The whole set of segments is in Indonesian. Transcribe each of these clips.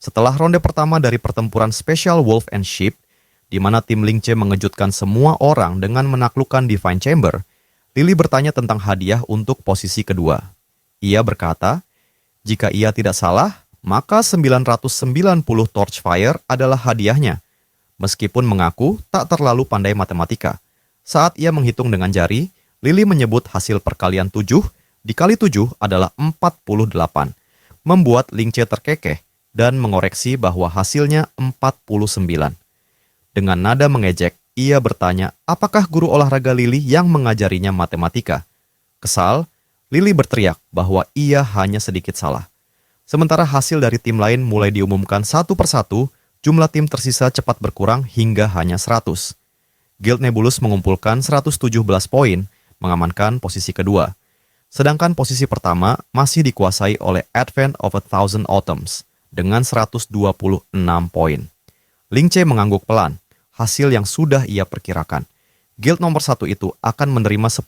Setelah ronde pertama dari pertempuran Special Wolf and Sheep, di mana tim Lingche mengejutkan semua orang dengan menaklukkan Divine Chamber, Lily bertanya tentang hadiah untuk posisi kedua. Ia berkata, jika ia tidak salah, maka 990 Torchfire adalah hadiahnya. Meskipun mengaku tak terlalu pandai matematika. Saat ia menghitung dengan jari, Lily menyebut hasil perkalian 7 dikali 7 adalah 48, membuat Lingche terkekeh dan mengoreksi bahwa hasilnya 49. Dengan nada mengejek, ia bertanya apakah guru olahraga Lily yang mengajarinya matematika. Kesal, Lily berteriak bahwa ia hanya sedikit salah. Sementara hasil dari tim lain mulai diumumkan satu persatu, jumlah tim tersisa cepat berkurang hingga hanya 100. Guild Nebulus mengumpulkan 117 poin, mengamankan posisi kedua. Sedangkan posisi pertama masih dikuasai oleh Advent of a Thousand Autumns dengan 126 poin. Lingche mengangguk pelan, hasil yang sudah ia perkirakan. Guild nomor 1 itu akan menerima 10.000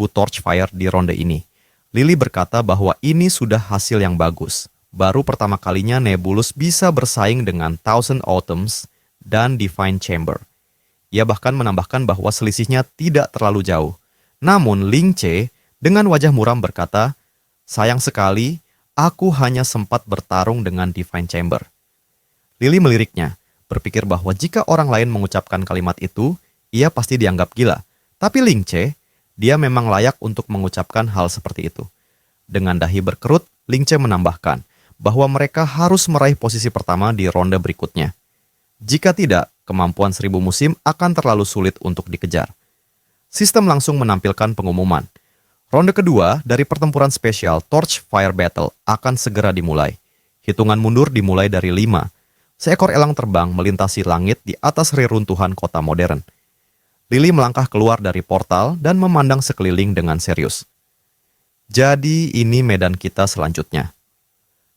Torchfire di ronde ini. Lily berkata bahwa ini sudah hasil yang bagus. Baru pertama kalinya Nebulus bisa bersaing dengan Thousand Autumns dan Divine Chamber. Ia bahkan menambahkan bahwa selisihnya tidak terlalu jauh. Namun Lingche dengan wajah muram berkata, sayang sekali, aku hanya sempat bertarung dengan Divine Chamber. Lily meliriknya, berpikir bahwa jika orang lain mengucapkan kalimat itu, ia pasti dianggap gila. Tapi Lingche, dia memang layak untuk mengucapkan hal seperti itu. Dengan dahi berkerut, Lingche menambahkan bahwa mereka harus meraih posisi pertama di ronde berikutnya. Jika tidak, kemampuan 1000 musim akan terlalu sulit untuk dikejar. Sistem langsung menampilkan pengumuman. Ronde kedua dari pertempuran spesial Torchfire Battle akan segera dimulai. Hitungan mundur dimulai dari 5. Seekor elang terbang melintasi langit di atas reruntuhan kota modern. Lily melangkah keluar dari portal dan memandang sekeliling dengan serius. Jadi ini medan kita selanjutnya.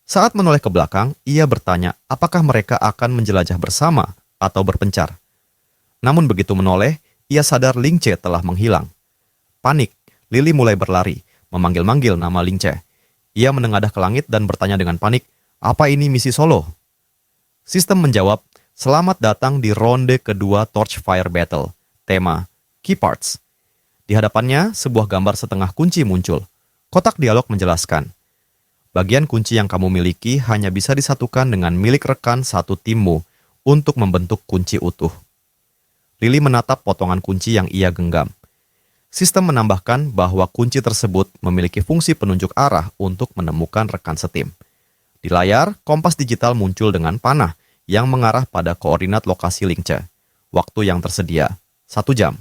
Saat menoleh ke belakang, ia bertanya apakah mereka akan menjelajah bersama atau berpencar. Namun begitu menoleh, ia sadar Lingche telah menghilang. Panik, Lily mulai berlari, memanggil-manggil nama Lingche. Ia menengadah ke langit dan bertanya dengan panik, apa ini misi solo? Sistem menjawab, selamat datang di ronde kedua Torchfire Battle. Tema, Key Parts. Di hadapannya, sebuah gambar setengah kunci muncul. Kotak dialog menjelaskan, bagian kunci yang kamu miliki hanya bisa disatukan dengan milik rekan satu timmu untuk membentuk kunci utuh. Lily menatap potongan kunci yang ia genggam. Sistem menambahkan bahwa kunci tersebut memiliki fungsi penunjuk arah untuk menemukan rekan setim. Di layar, kompas digital muncul dengan panah yang mengarah pada koordinat lokasi Lingche. Waktu yang tersedia, 1 jam.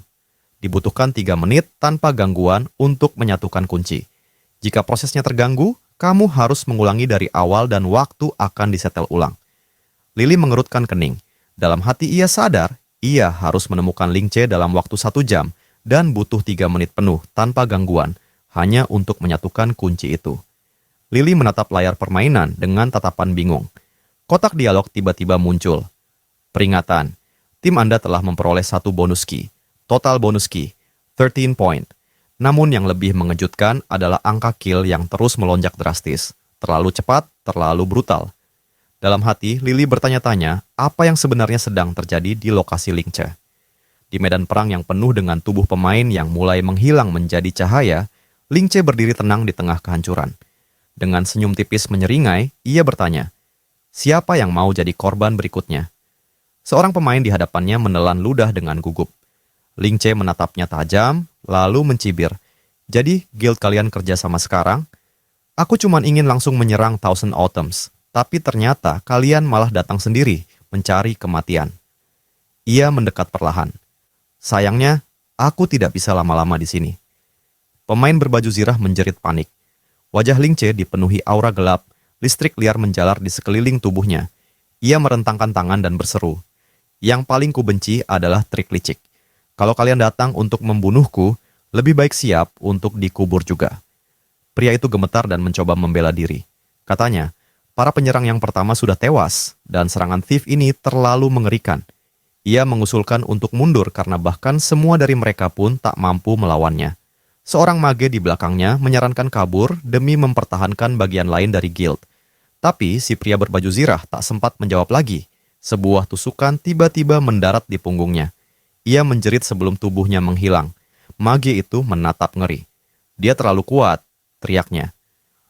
Dibutuhkan 3 menit tanpa gangguan untuk menyatukan kunci. Jika prosesnya terganggu, kamu harus mengulangi dari awal dan waktu akan disetel ulang. Lily mengerutkan kening. Dalam hati ia sadar, ia harus menemukan Lingche dalam waktu 1 jam dan butuh 3 menit penuh tanpa gangguan, hanya untuk menyatukan kunci itu. Lily menatap layar permainan dengan tatapan bingung. Kotak dialog tiba-tiba muncul. Peringatan, tim Anda telah memperoleh 1 bonus key. Total bonus key, 13 point. Namun yang lebih mengejutkan adalah angka kill yang terus melonjak drastis. Terlalu cepat, terlalu brutal. Dalam hati, Lily bertanya-tanya apa yang sebenarnya sedang terjadi di lokasi Lingche. Di medan perang yang penuh dengan tubuh pemain yang mulai menghilang menjadi cahaya, Lingche berdiri tenang di tengah kehancuran. Dengan senyum tipis menyeringai, ia bertanya, siapa yang mau jadi korban berikutnya? Seorang pemain di hadapannya menelan ludah dengan gugup. Lingche menatapnya tajam, lalu mencibir. Jadi, guild kalian kerja sama sekarang? Aku cuma ingin langsung menyerang Thousand Autumns, tapi ternyata kalian malah datang sendiri, mencari kematian. Ia mendekat perlahan. Sayangnya, aku tidak bisa lama-lama di sini. Pemain berbaju zirah menjerit panik. Wajah Lingche dipenuhi aura gelap, listrik liar menjalar di sekeliling tubuhnya. Ia merentangkan tangan dan berseru. Yang paling kubenci adalah trik licik. Kalau kalian datang untuk membunuhku, lebih baik siap untuk dikubur juga. Pria itu gemetar dan mencoba membela diri. Katanya, para penyerang yang pertama sudah tewas, dan serangan Thief ini terlalu mengerikan. Ia mengusulkan untuk mundur karena bahkan semua dari mereka pun tak mampu melawannya. Seorang mage di belakangnya menyarankan kabur demi mempertahankan bagian lain dari guild. Tapi si pria berbaju zirah tak sempat menjawab lagi. Sebuah tusukan tiba-tiba mendarat di punggungnya. Ia menjerit sebelum tubuhnya menghilang. Mage itu menatap ngeri. Dia terlalu kuat, teriaknya.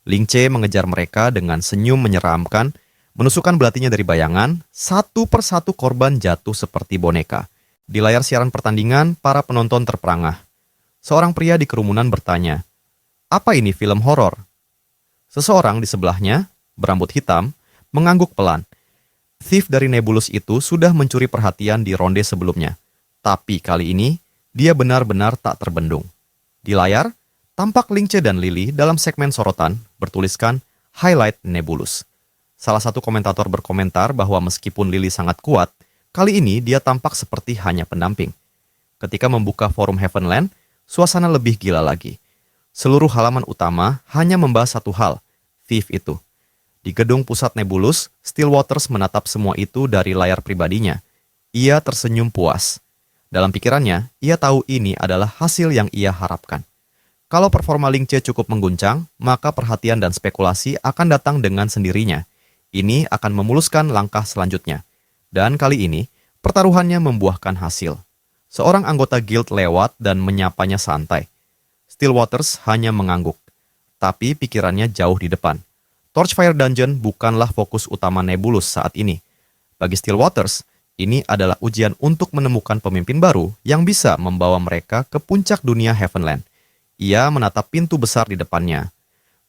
Ling Che mengejar mereka dengan senyum menyeramkan, menusukkan belatinya dari bayangan, satu persatu korban jatuh seperti boneka. Di layar siaran pertandingan, para penonton terperangah. Seorang pria di kerumunan bertanya, "Apa ini film horor?" Seseorang di sebelahnya, berambut hitam, mengangguk pelan. Thief dari Nebulus itu sudah mencuri perhatian di ronde sebelumnya. Tapi kali ini, dia benar-benar tak terbendung. Di layar, tampak Ling Che dan Lily dalam segmen sorotan bertuliskan Highlight Nebulus. Salah satu komentator berkomentar bahwa meskipun Lily sangat kuat, kali ini dia tampak seperti hanya pendamping. Ketika membuka forum Heavenland, suasana lebih gila lagi. Seluruh halaman utama hanya membahas satu hal, Thief itu. Di gedung pusat Nebulus, Stillwaters menatap semua itu dari layar pribadinya. Ia tersenyum puas. Dalam pikirannya, ia tahu ini adalah hasil yang ia harapkan. Kalau performa Ling Che cukup mengguncang, maka perhatian dan spekulasi akan datang dengan sendirinya. Ini akan memuluskan langkah selanjutnya. Dan kali ini, pertaruhannya membuahkan hasil. Seorang anggota guild lewat dan menyapanya santai. Stillwaters hanya mengangguk. Tapi pikirannya jauh di depan. Torchfire Dungeon bukanlah fokus utama Nebulus saat ini. Bagi Stillwaters, ini adalah ujian untuk menemukan pemimpin baru yang bisa membawa mereka ke puncak dunia Heavenland. Ia menatap pintu besar di depannya.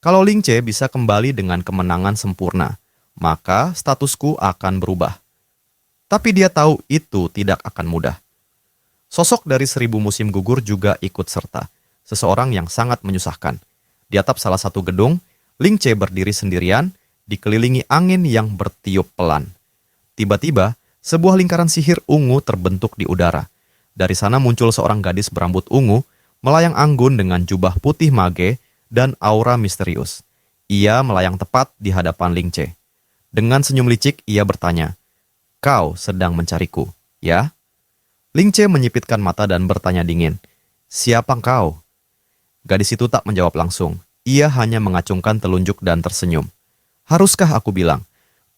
Kalau Ling Che bisa kembali dengan kemenangan sempurna, maka statusku akan berubah. Tapi dia tahu itu tidak akan mudah. Sosok dari 1000 musim gugur juga ikut serta. Seseorang yang sangat menyusahkan. Di atap salah satu gedung, Ling Che berdiri sendirian, dikelilingi angin yang bertiup pelan. Tiba-tiba, sebuah lingkaran sihir ungu terbentuk di udara. Dari sana muncul seorang gadis berambut ungu, melayang anggun dengan jubah putih mage dan aura misterius. Ia melayang tepat di hadapan Ling Che. Dengan senyum licik, ia bertanya, "Kau sedang mencariku, ya?" Ling Che menyipitkan mata dan bertanya dingin, "Siapa kau?" Gadis itu tak menjawab langsung. Ia hanya mengacungkan telunjuk dan tersenyum. "Haruskah aku bilang,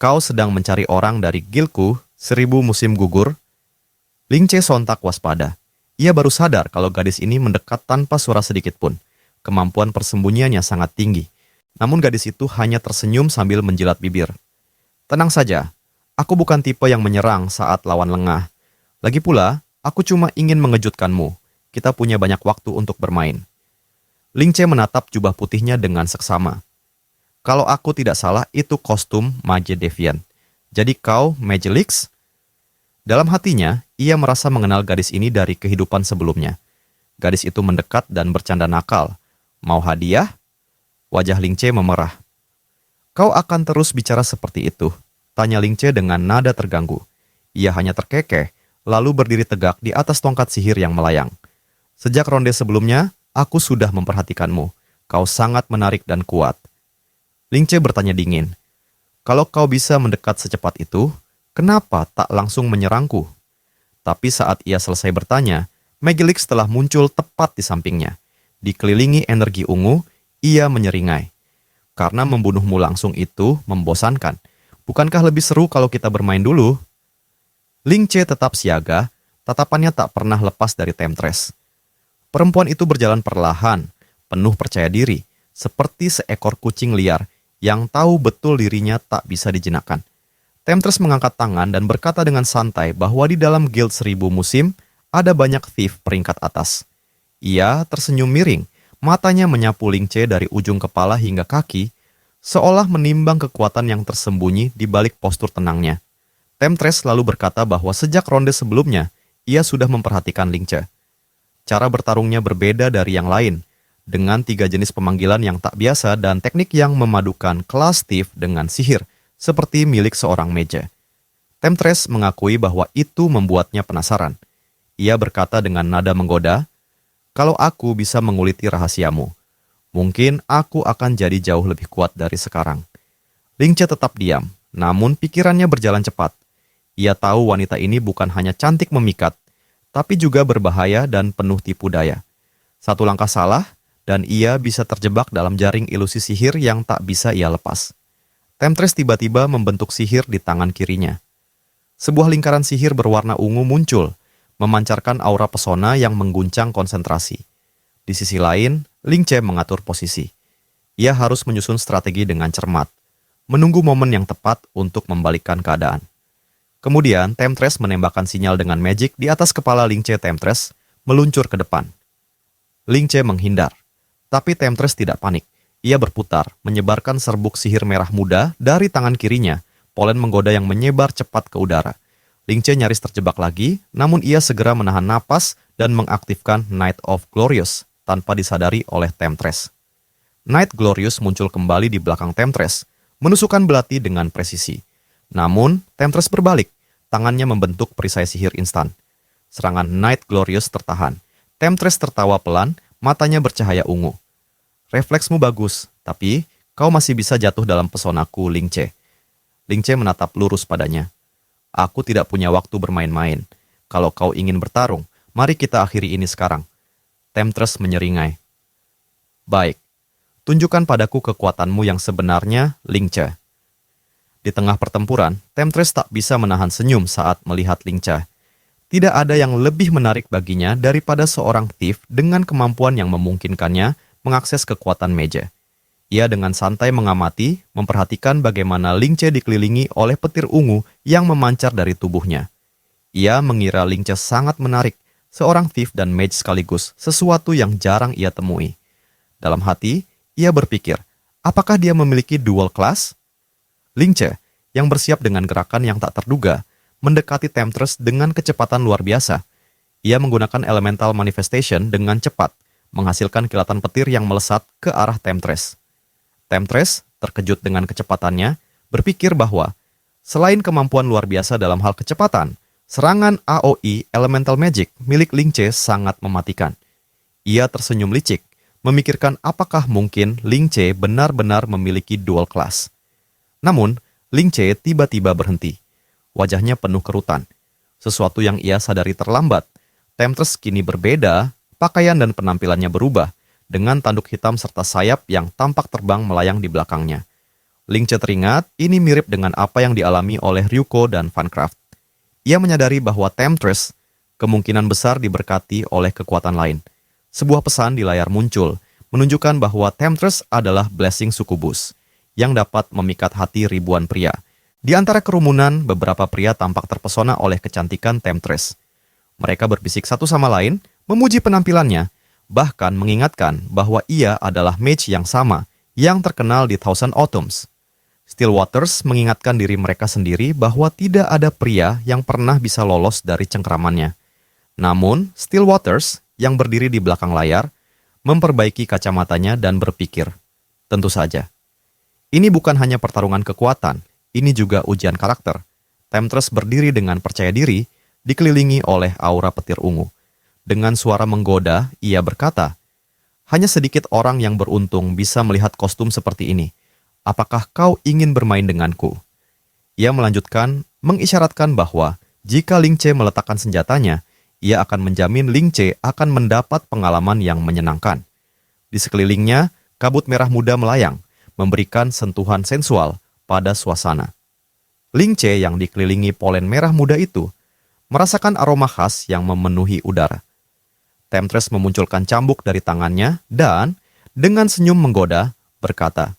kau sedang mencari orang dari gilku 1000 musim gugur?" Ling Che sontak waspada. Ia baru sadar kalau gadis ini mendekat tanpa suara sedikit pun. Kemampuan persembunyiannya sangat tinggi. Namun gadis itu hanya tersenyum sambil menjilat bibir. "Tenang saja, aku bukan tipe yang menyerang saat lawan lengah. Lagi pula, aku cuma ingin mengejutkanmu. Kita punya banyak waktu untuk bermain." Ling Che menatap jubah putihnya dengan seksama. "Kalau aku tidak salah, itu kostum Mage Deviant. Jadi kau Magilix?" Dalam hatinya, ia merasa mengenal gadis ini dari kehidupan sebelumnya. Gadis itu mendekat dan bercanda nakal. "Mau hadiah?" Wajah Ling Che memerah. "Kau akan terus bicara seperti itu?" tanya Ling Che dengan nada terganggu. Ia hanya terkekeh, lalu berdiri tegak di atas tongkat sihir yang melayang. "Sejak ronde sebelumnya, aku sudah memperhatikanmu. Kau sangat menarik dan kuat." Ling Che bertanya dingin, "Kalau kau bisa mendekat secepat itu, kenapa tak langsung menyerangku?" Tapi saat ia selesai bertanya, Magilix telah muncul tepat di sampingnya. Dikelilingi energi ungu, ia menyeringai. "Karena membunuhmu langsung itu membosankan. Bukankah lebih seru kalau kita bermain dulu?" Ling Che tetap siaga, tatapannya tak pernah lepas dari Temptress. Perempuan itu berjalan perlahan, penuh percaya diri, seperti seekor kucing liar yang tahu betul dirinya tak bisa dijinakkan. Temptress mengangkat tangan dan berkata dengan santai bahwa di dalam Guild 1000 musim ada banyak thief peringkat atas. Ia tersenyum miring, matanya menyapu Ling Che dari ujung kepala hingga kaki, seolah menimbang kekuatan yang tersembunyi di balik postur tenangnya. Temptress lalu berkata bahwa sejak ronde sebelumnya, ia sudah memperhatikan Ling Che. Cara bertarungnya berbeda dari yang lain, dengan 3 jenis pemanggilan yang tak biasa dan teknik yang memadukan kelas thief dengan sihir, seperti milik seorang mage. Temptress mengakui bahwa itu membuatnya penasaran. Ia berkata dengan nada menggoda, "Kalau aku bisa menguliti rahasiamu, mungkin aku akan jadi jauh lebih kuat dari sekarang." Ling Che tetap diam, namun pikirannya berjalan cepat. Ia tahu wanita ini bukan hanya cantik memikat, tapi juga berbahaya dan penuh tipu daya. Satu langkah salah, dan ia bisa terjebak dalam jaring ilusi sihir yang tak bisa ia lepas. Temptress tiba-tiba membentuk sihir di tangan kirinya. Sebuah lingkaran sihir berwarna ungu muncul, memancarkan aura pesona yang mengguncang konsentrasi. Di sisi lain, Ling Che mengatur posisi. Ia harus menyusun strategi dengan cermat, menunggu momen yang tepat untuk membalikkan keadaan. Kemudian, Temptress menembakkan sinyal dengan magic di atas kepala Ling Che. Temptress meluncur ke depan. Ling Che menghindar, tapi Temptress tidak panik. Ia berputar, menyebarkan serbuk sihir merah muda dari tangan kirinya, polen menggoda yang menyebar cepat ke udara. Ling Che nyaris terjebak lagi, namun ia segera menahan napas dan mengaktifkan Night of Glorious tanpa disadari oleh Temptress. Night Glorious muncul kembali di belakang Temptress, menusukkan belati dengan presisi. Namun, Temptress berbalik, tangannya membentuk perisai sihir instan. Serangan Night Glorious tertahan. Temptress tertawa pelan, matanya bercahaya ungu. Refleksmu bagus, tapi kau masih bisa jatuh dalam pesonaku, Ling Che. Ling Che menatap lurus padanya. Aku tidak punya waktu bermain-main. Kalau kau ingin bertarung, mari kita akhiri ini sekarang. Temptress menyeringai. Baik, tunjukkan padaku kekuatanmu yang sebenarnya, Ling Che. Di tengah pertempuran, Temptress tak bisa menahan senyum saat melihat Ling Che. Tidak ada yang lebih menarik baginya daripada seorang thief dengan kemampuan yang memungkinkannya mengakses kekuatan meja. Ia dengan santai mengamati, memperhatikan bagaimana Ling Che dikelilingi oleh petir ungu yang memancar dari tubuhnya. Ia mengira Ling Che sangat menarik, seorang thief dan mage sekaligus, sesuatu yang jarang ia temui. Dalam hati, ia berpikir, apakah dia memiliki dual class? Ling Che, yang bersiap dengan gerakan yang tak terduga, mendekati Temptress dengan kecepatan luar biasa. Ia menggunakan elemental manifestation dengan cepat, menghasilkan kilatan petir yang melesat ke arah Temptress. Temptress, terkejut dengan kecepatannya, berpikir bahwa selain kemampuan luar biasa dalam hal kecepatan, serangan AOE Elemental Magic milik Ling Che sangat mematikan. Ia tersenyum licik, memikirkan apakah mungkin Ling Che benar-benar memiliki dual class. Namun, Ling Che tiba-tiba berhenti. Wajahnya penuh kerutan. Sesuatu yang ia sadari terlambat. Temptress kini berbeda, pakaian dan penampilannya berubah, dengan tanduk hitam serta sayap yang tampak terbang melayang di belakangnya. Ling Che teringat, ini mirip dengan apa yang dialami oleh Ryuko dan Vancraft. Ia menyadari bahwa Temptress kemungkinan besar diberkati oleh kekuatan lain. Sebuah pesan di layar muncul, menunjukkan bahwa Temptress adalah blessing sukubus, yang dapat memikat hati ribuan pria. Di antara kerumunan, beberapa pria tampak terpesona oleh kecantikan Temptress. Mereka berbisik satu sama lain, memuji penampilannya, bahkan mengingatkan bahwa ia adalah mage yang sama, yang terkenal di Thousand Autumns. Stillwaters mengingatkan diri mereka sendiri bahwa tidak ada pria yang pernah bisa lolos dari cengkramannya. Namun, Stillwaters, yang berdiri di belakang layar, memperbaiki kacamatanya dan berpikir, tentu saja. Ini bukan hanya pertarungan kekuatan, ini juga ujian karakter. Temptress berdiri dengan percaya diri, dikelilingi oleh aura petir ungu. Dengan suara menggoda, ia berkata, hanya sedikit orang yang beruntung bisa melihat kostum seperti ini. Apakah kau ingin bermain denganku? Ia melanjutkan, mengisyaratkan bahwa jika Ling Che meletakkan senjatanya, ia akan menjamin Ling Che akan mendapat pengalaman yang menyenangkan. Di sekelilingnya, kabut merah muda melayang, memberikan sentuhan sensual pada suasana. Ling Che yang dikelilingi polen merah muda itu, merasakan aroma khas yang memenuhi udara. Temptress memunculkan cambuk dari tangannya dan, dengan senyum menggoda, berkata,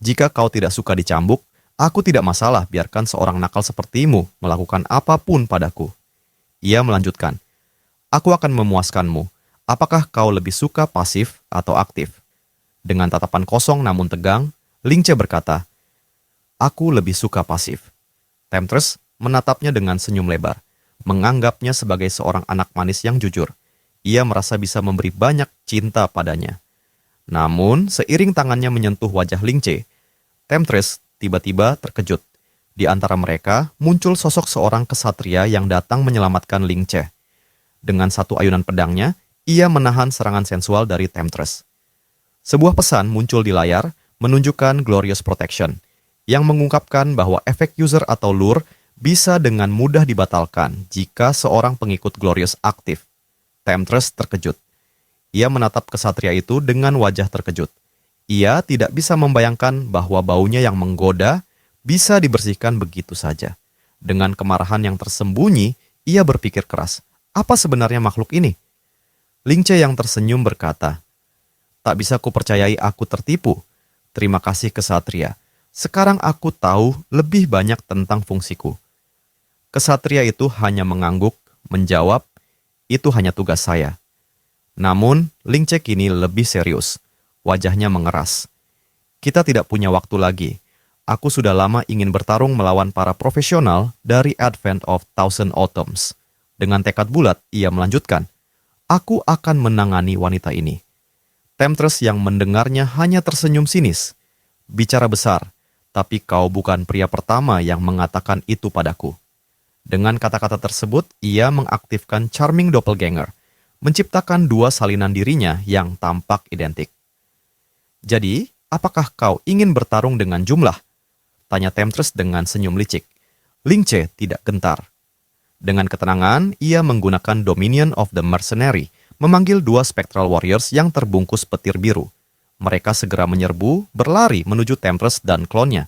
jika kau tidak suka dicambuk, aku tidak masalah biarkan seorang nakal sepertimu melakukan apapun padaku. Ia melanjutkan, aku akan memuaskanmu. Apakah kau lebih suka pasif atau aktif? Dengan tatapan kosong namun tegang, Ling Che berkata, aku lebih suka pasif. Temptress menatapnya dengan senyum lebar, menganggapnya sebagai seorang anak manis yang jujur. Ia merasa bisa memberi banyak cinta padanya. Namun, seiring tangannya menyentuh wajah Ling Che, Temptress tiba-tiba terkejut. Di antara mereka, muncul sosok seorang kesatria yang datang menyelamatkan Ling Che. Dengan satu ayunan pedangnya, ia menahan serangan sensual dari Temptress. Sebuah pesan muncul di layar, menunjukkan Glorious Protection, yang mengungkapkan bahwa efek user atau lure bisa dengan mudah dibatalkan jika seorang pengikut Glorious aktif. Temptress terkejut. Ia menatap kesatria itu dengan wajah terkejut. Ia tidak bisa membayangkan bahwa baunya yang menggoda bisa dibersihkan begitu saja. Dengan kemarahan yang tersembunyi, ia berpikir keras, apa sebenarnya makhluk ini? Ling Che yang tersenyum berkata, tak bisa kupercayai aku tertipu. Terima kasih kesatria. Sekarang aku tahu lebih banyak tentang fungsiku. Kesatria itu hanya mengangguk, menjawab, itu hanya tugas saya. Namun, Ling Che kini lebih serius. Wajahnya mengeras. Kita tidak punya waktu lagi. Aku sudah lama ingin bertarung melawan para profesional dari Advent of Thousand Autumns. Dengan tekad bulat, ia melanjutkan, aku akan menangani wanita ini. Temptress yang mendengarnya hanya tersenyum sinis. Bicara besar, tapi kau bukan pria pertama yang mengatakan itu padaku. Dengan kata-kata tersebut, ia mengaktifkan Charming Doppelganger, menciptakan dua salinan dirinya yang tampak identik. Jadi, apakah kau ingin bertarung dengan jumlah? Tanya Temptress dengan senyum licik. Ling Che tidak gentar. Dengan ketenangan, ia menggunakan Dominion of the Mercenary, memanggil dua Spectral Warriors yang terbungkus petir biru. Mereka segera menyerbu, berlari menuju Temptress dan klonnya.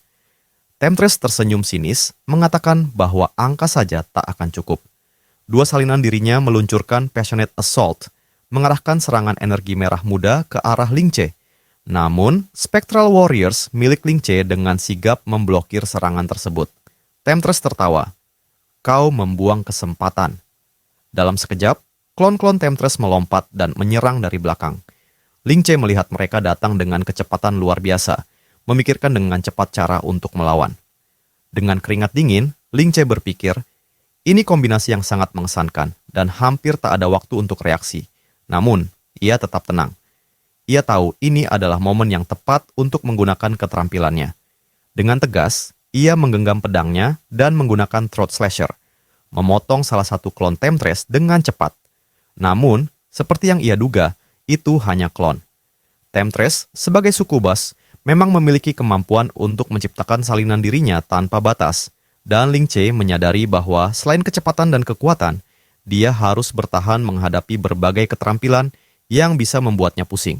Temptress tersenyum sinis, mengatakan bahwa angka saja tak akan cukup. Dua salinan dirinya meluncurkan Passionate Assault, mengarahkan serangan energi merah muda ke arah Ling Che. Namun, Spectral Warriors milik Ling Che dengan sigap memblokir serangan tersebut. Temptress tertawa. Kau membuang kesempatan. Dalam sekejap, klon-klon Temptress melompat dan menyerang dari belakang. Ling Che melihat mereka datang dengan kecepatan luar biasa, memikirkan dengan cepat cara untuk melawan. Dengan keringat dingin, Ling Che berpikir, ini kombinasi yang sangat mengesankan dan hampir tak ada waktu untuk reaksi. Namun, ia tetap tenang. Ia tahu ini adalah momen yang tepat untuk menggunakan keterampilannya. Dengan tegas, ia menggenggam pedangnya dan menggunakan throat slasher, memotong salah satu klon Temptress dengan cepat. Namun, seperti yang ia duga, itu hanya klon. Temptress, sebagai sukubas, memang memiliki kemampuan untuk menciptakan salinan dirinya tanpa batas, dan Ling Che menyadari bahwa selain kecepatan dan kekuatan, dia harus bertahan menghadapi berbagai keterampilan yang bisa membuatnya pusing.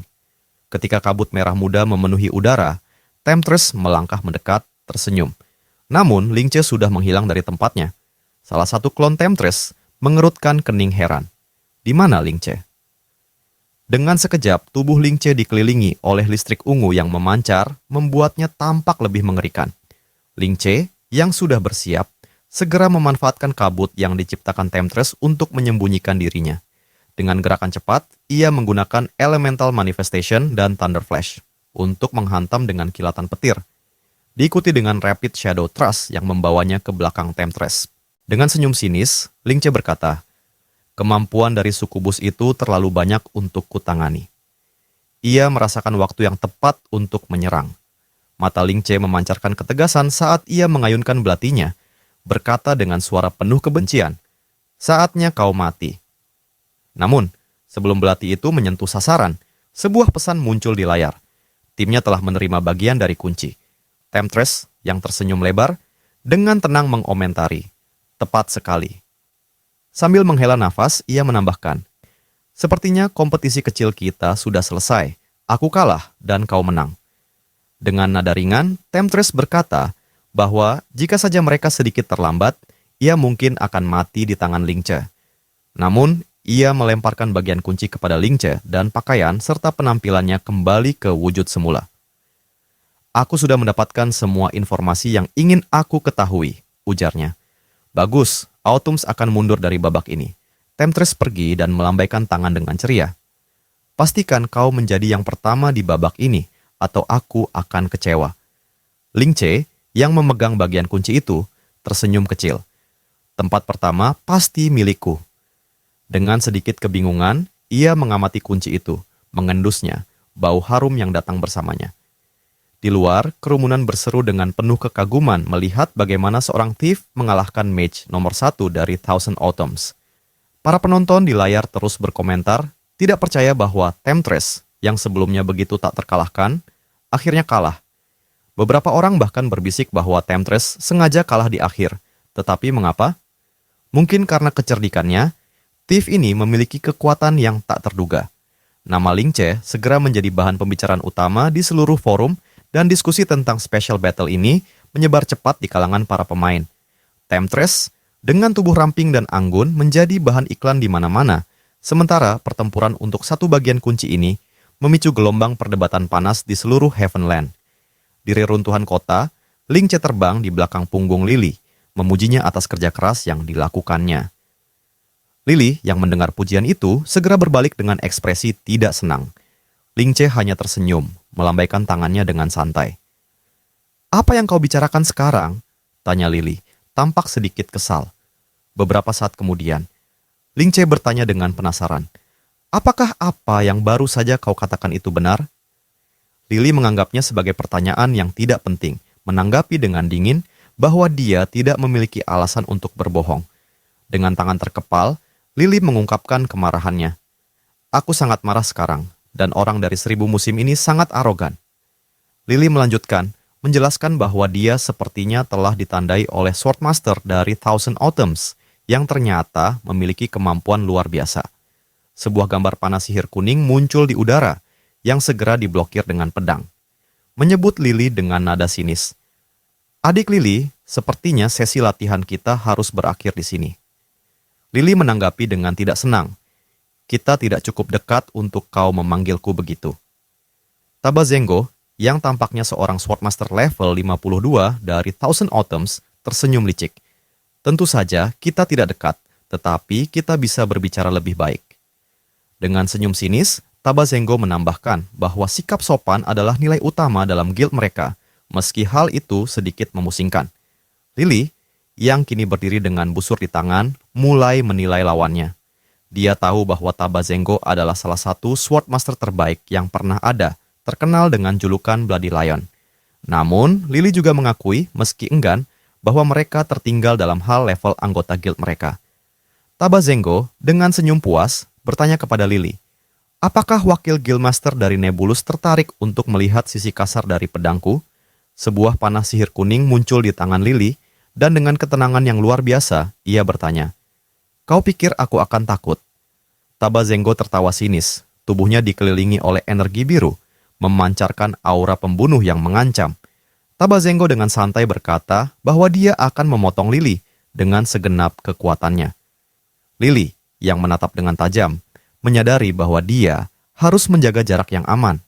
Ketika kabut merah muda memenuhi udara, Temptress melangkah mendekat, tersenyum. Namun, Ling Che sudah menghilang dari tempatnya. Salah satu klon Temptress mengerutkan kening heran. Di mana Ling Che? Dengan sekejap, tubuh Ling Che dikelilingi oleh listrik ungu yang memancar, membuatnya tampak lebih mengerikan. Ling Che, yang sudah bersiap, segera memanfaatkan kabut yang diciptakan Temptress untuk menyembunyikan dirinya. Dengan gerakan cepat, ia menggunakan Elemental Manifestation dan Thunder Flash untuk menghantam dengan kilatan petir. Diikuti dengan Rapid Shadow Thrust yang membawanya ke belakang Temptress. Dengan senyum sinis, Ling Che berkata, kemampuan dari sukubus itu terlalu banyak untuk kutangani. Ia merasakan waktu yang tepat untuk menyerang. Mata Ling Che memancarkan ketegasan saat ia mengayunkan belatinya, berkata dengan suara penuh kebencian, saatnya kau mati. Namun, sebelum belati itu menyentuh sasaran, sebuah pesan muncul di layar. Timnya telah menerima bagian dari kunci. Temptress, yang tersenyum lebar, dengan tenang mengomentari, tepat sekali. Sambil menghela nafas, ia menambahkan, sepertinya kompetisi kecil kita sudah selesai. Aku kalah dan kau menang. Dengan nada ringan, Temptress berkata bahwa jika saja mereka sedikit terlambat, ia mungkin akan mati di tangan Ling Che. Namun, ia melemparkan bagian kunci kepada Ling Che dan pakaian serta penampilannya kembali ke wujud semula. Aku sudah mendapatkan semua informasi yang ingin aku ketahui, ujarnya. Bagus, Autumns akan mundur dari babak ini. Temptress pergi dan melambaikan tangan dengan ceria. Pastikan kau menjadi yang pertama di babak ini, atau aku akan kecewa. Ling Che, yang memegang bagian kunci itu, tersenyum kecil. Tempat pertama pasti milikku. Dengan sedikit kebingungan, ia mengamati kunci itu, mengendusnya, bau harum yang datang bersamanya. Di luar, kerumunan berseru dengan penuh kekaguman melihat bagaimana seorang thief mengalahkan mage nomor 1 dari Thousand Autumns. Para penonton di layar terus berkomentar, tidak percaya bahwa Temptress, yang sebelumnya begitu tak terkalahkan, akhirnya kalah. Beberapa orang bahkan berbisik bahwa Temptress sengaja kalah di akhir. Tetapi mengapa? Mungkin karena kecerdikannya, thief ini memiliki kekuatan yang tak terduga. Nama Ling Che segera menjadi bahan pembicaraan utama di seluruh forum dan diskusi tentang special battle ini menyebar cepat di kalangan para pemain. Temptress dengan tubuh ramping dan anggun menjadi bahan iklan di mana-mana, sementara pertempuran untuk satu bagian kunci ini memicu gelombang perdebatan panas di seluruh Heavenland. Di reruntuhan kota, Ling Che terbang di belakang punggung Lily, memujinya atas kerja keras yang dilakukannya. Lily yang mendengar pujian itu segera berbalik dengan ekspresi tidak senang. Ling Che hanya tersenyum, melambaikan tangannya dengan santai. "Apa yang kau bicarakan sekarang?" tanya Lily, tampak sedikit kesal. Beberapa saat kemudian, Ling Che bertanya dengan penasaran, "Apakah apa yang baru saja kau katakan itu benar?" Lily menganggapnya sebagai pertanyaan yang tidak penting, menanggapi dengan dingin bahwa dia tidak memiliki alasan untuk berbohong. Dengan tangan terkepal, Lily mengungkapkan kemarahannya. "Aku sangat marah sekarang, dan orang dari 1000 musim ini sangat arogan." Lily melanjutkan, menjelaskan bahwa dia sepertinya telah ditandai oleh Swordmaster dari Thousand Autumns, yang ternyata memiliki kemampuan luar biasa. Sebuah gambar panah sihir kuning muncul di udara, yang segera diblokir dengan pedang. Menyebut Lily dengan nada sinis. "Adik Lily, sepertinya sesi latihan kita harus berakhir di sini." Lily menanggapi dengan tidak senang. "Kita tidak cukup dekat untuk kau memanggilku begitu." Taba Zengo, yang tampaknya seorang Swordmaster level 52 dari Thousand Autumns, tersenyum licik. "Tentu saja kita tidak dekat, tetapi kita bisa berbicara lebih baik." Dengan senyum sinis, Taba Zengo menambahkan bahwa sikap sopan adalah nilai utama dalam guild mereka, meski hal itu sedikit memusingkan. Lily, yang kini berdiri dengan busur di tangan, mulai menilai lawannya. Dia tahu bahwa Taba Zengo adalah salah satu Swordmaster terbaik yang pernah ada, terkenal dengan julukan Bloody Lion. Namun, Lily juga mengakui, meski enggan, bahwa mereka tertinggal dalam hal level anggota guild mereka. Taba Zengo, dengan senyum puas, bertanya kepada Lily, "Apakah wakil guildmaster dari Nebulus tertarik untuk melihat sisi kasar dari pedangku?" Sebuah panah sihir kuning muncul di tangan Lily, dan dengan ketenangan yang luar biasa, ia bertanya, "Kau pikir aku akan takut?" Taba Zengo tertawa sinis, tubuhnya dikelilingi oleh energi biru, memancarkan aura pembunuh yang mengancam. Taba Zengo dengan santai berkata bahwa dia akan memotong Lily dengan segenap kekuatannya. Lily, yang menatap dengan tajam, menyadari bahwa dia harus menjaga jarak yang aman.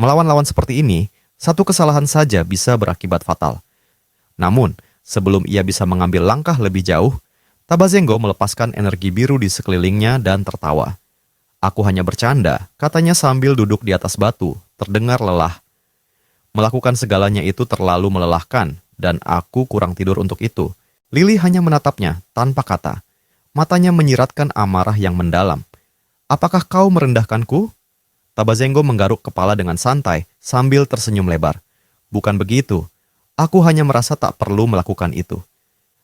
Melawan lawan seperti ini, satu kesalahan saja bisa berakibat fatal. Namun, sebelum ia bisa mengambil langkah lebih jauh, Taba Zengo melepaskan energi biru di sekelilingnya dan tertawa. "Aku hanya bercanda," katanya sambil duduk di atas batu, terdengar lelah. "Melakukan segalanya itu terlalu melelahkan, dan aku kurang tidur untuk itu." Lily hanya menatapnya tanpa kata. Matanya menyiratkan amarah yang mendalam. "Apakah kau merendahkanku?" Taba Zengo menggaruk kepala dengan santai sambil tersenyum lebar. "Bukan begitu. Aku hanya merasa tak perlu melakukan itu."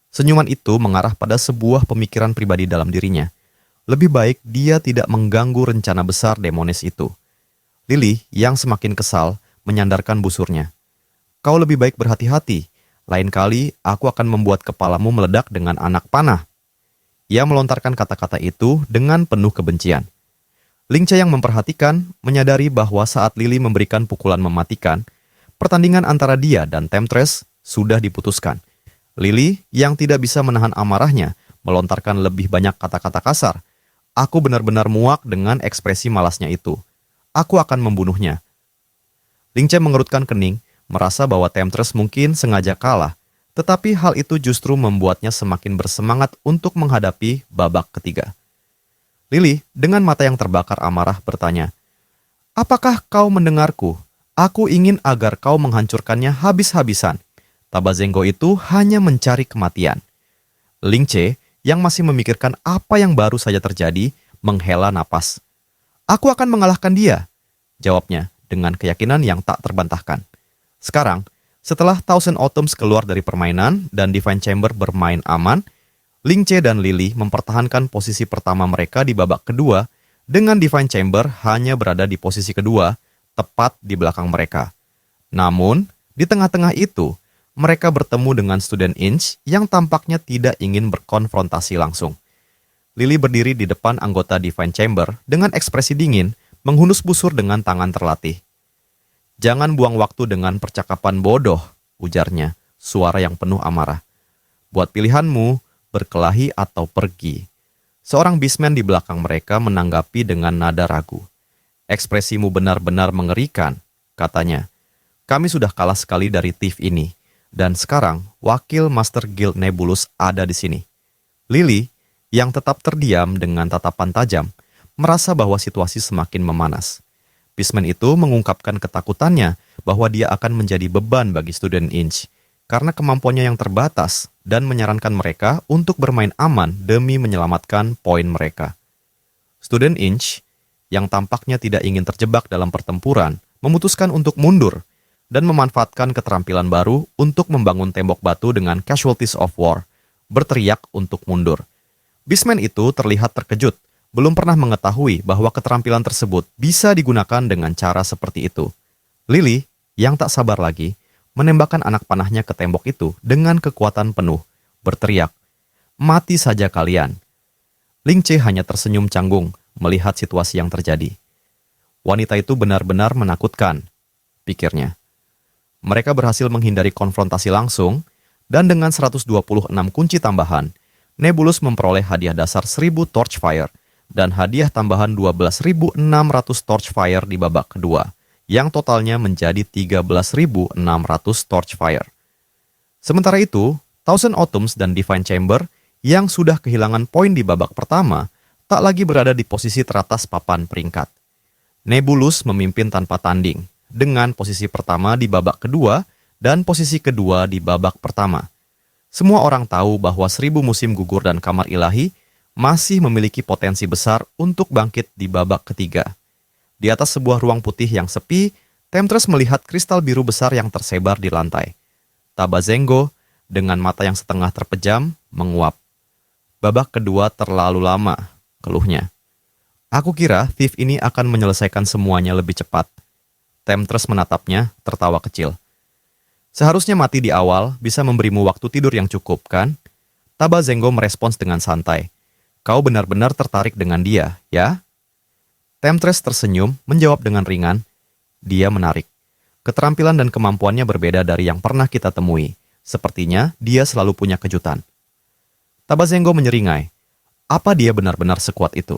Senyuman itu mengarah pada sebuah pemikiran pribadi dalam dirinya. Lebih baik dia tidak mengganggu rencana besar demonis itu. Lily, yang semakin kesal, menyandarkan busurnya. "Kau lebih baik berhati-hati. Lain kali aku akan membuat kepalamu meledak dengan anak panah." Ia melontarkan kata-kata itu dengan penuh kebencian. Ling Che yang memperhatikan menyadari bahwa saat Lily memberikan pukulan mematikan, pertandingan antara dia dan Temptress sudah diputuskan. Lily, yang tidak bisa menahan amarahnya, melontarkan lebih banyak kata-kata kasar. "Aku benar-benar muak dengan ekspresi malasnya itu. Aku akan membunuhnya." Ling Che mengerutkan kening, merasa bahwa Temptress mungkin sengaja kalah, tetapi hal itu justru membuatnya semakin bersemangat untuk menghadapi babak ketiga. Lily, dengan mata yang terbakar amarah, bertanya, "Apakah kau mendengarku? Aku ingin agar kau menghancurkannya habis-habisan." Taba Zengo itu hanya mencari kematian. Ling Che, yang masih memikirkan apa yang baru saja terjadi, menghela napas. "Aku akan mengalahkan dia," jawabnya dengan keyakinan yang tak terbantahkan. Sekarang, setelah Thousand Autumns keluar dari permainan dan Divine Chamber bermain aman, Ling Che dan Lily mempertahankan posisi pertama mereka di babak kedua, dengan Divine Chamber hanya berada di posisi kedua, tepat di belakang mereka. Namun, di tengah-tengah itu, mereka bertemu dengan Student Inch yang tampaknya tidak ingin berkonfrontasi langsung. Lily berdiri di depan anggota Divine Chamber dengan ekspresi dingin, menghunus busur dengan tangan terlatih. "Jangan buang waktu dengan percakapan bodoh," ujarnya, suara yang penuh amarah. "Buat pilihanmu, berkelahi atau pergi." Seorang bisman di belakang mereka menanggapi dengan nada ragu. "Ekspresimu benar-benar mengerikan," katanya. "Kami sudah kalah sekali dari Thief ini, dan sekarang wakil Master Guild Nebulus ada di sini." Lily, yang tetap terdiam dengan tatapan tajam, merasa bahwa situasi semakin memanas. Bisman itu mengungkapkan ketakutannya bahwa dia akan menjadi beban bagi Student Inch, karena kemampuannya yang terbatas dan menyarankan mereka untuk bermain aman demi menyelamatkan poin mereka. Student Inch, yang tampaknya tidak ingin terjebak dalam pertempuran, memutuskan untuk mundur dan memanfaatkan keterampilan baru untuk membangun tembok batu dengan Casualties of War, berteriak untuk mundur. Bisman itu terlihat terkejut, belum pernah mengetahui bahwa keterampilan tersebut bisa digunakan dengan cara seperti itu. Lily, yang tak sabar lagi, menembakkan anak panahnya ke tembok itu dengan kekuatan penuh, berteriak, "Mati saja kalian." Ling Che hanya tersenyum canggung melihat situasi yang terjadi. Wanita itu benar-benar menakutkan, pikirnya. Mereka berhasil menghindari konfrontasi langsung, dan dengan 126 kunci tambahan, Nebulus memperoleh hadiah dasar 1000 Torchfire dan hadiah tambahan 12.600 Torchfire di babak kedua, yang totalnya menjadi 13.600 Torchfire. Sementara itu, Thousand Autumns dan Divine Chamber yang sudah kehilangan poin di babak pertama tak lagi berada di posisi teratas papan peringkat. Nebulus memimpin tanpa tanding, dengan posisi pertama di babak kedua dan posisi kedua di babak pertama. Semua orang tahu bahwa 1000 musim gugur dan kamar ilahi masih memiliki potensi besar untuk bangkit di babak ketiga. Di atas sebuah ruang putih yang sepi, Temptress melihat kristal biru besar yang tersebar di lantai. Tabazengo, dengan mata yang setengah terpejam, menguap. "Babak kedua terlalu lama," keluhnya. "Aku kira Thief ini akan menyelesaikan semuanya lebih cepat." Temptress menatapnya, tertawa kecil. "Seharusnya mati di awal bisa memberimu waktu tidur yang cukup, kan?" Tabazengo merespons dengan santai. "Kau benar-benar tertarik dengan dia, ya?" Temptress tersenyum, menjawab dengan ringan. Dia menarik. Keterampilan dan kemampuannya berbeda dari yang pernah kita temui. Sepertinya dia selalu punya kejutan. Tabazengo menyeringai. Apa dia benar-benar sekuat itu?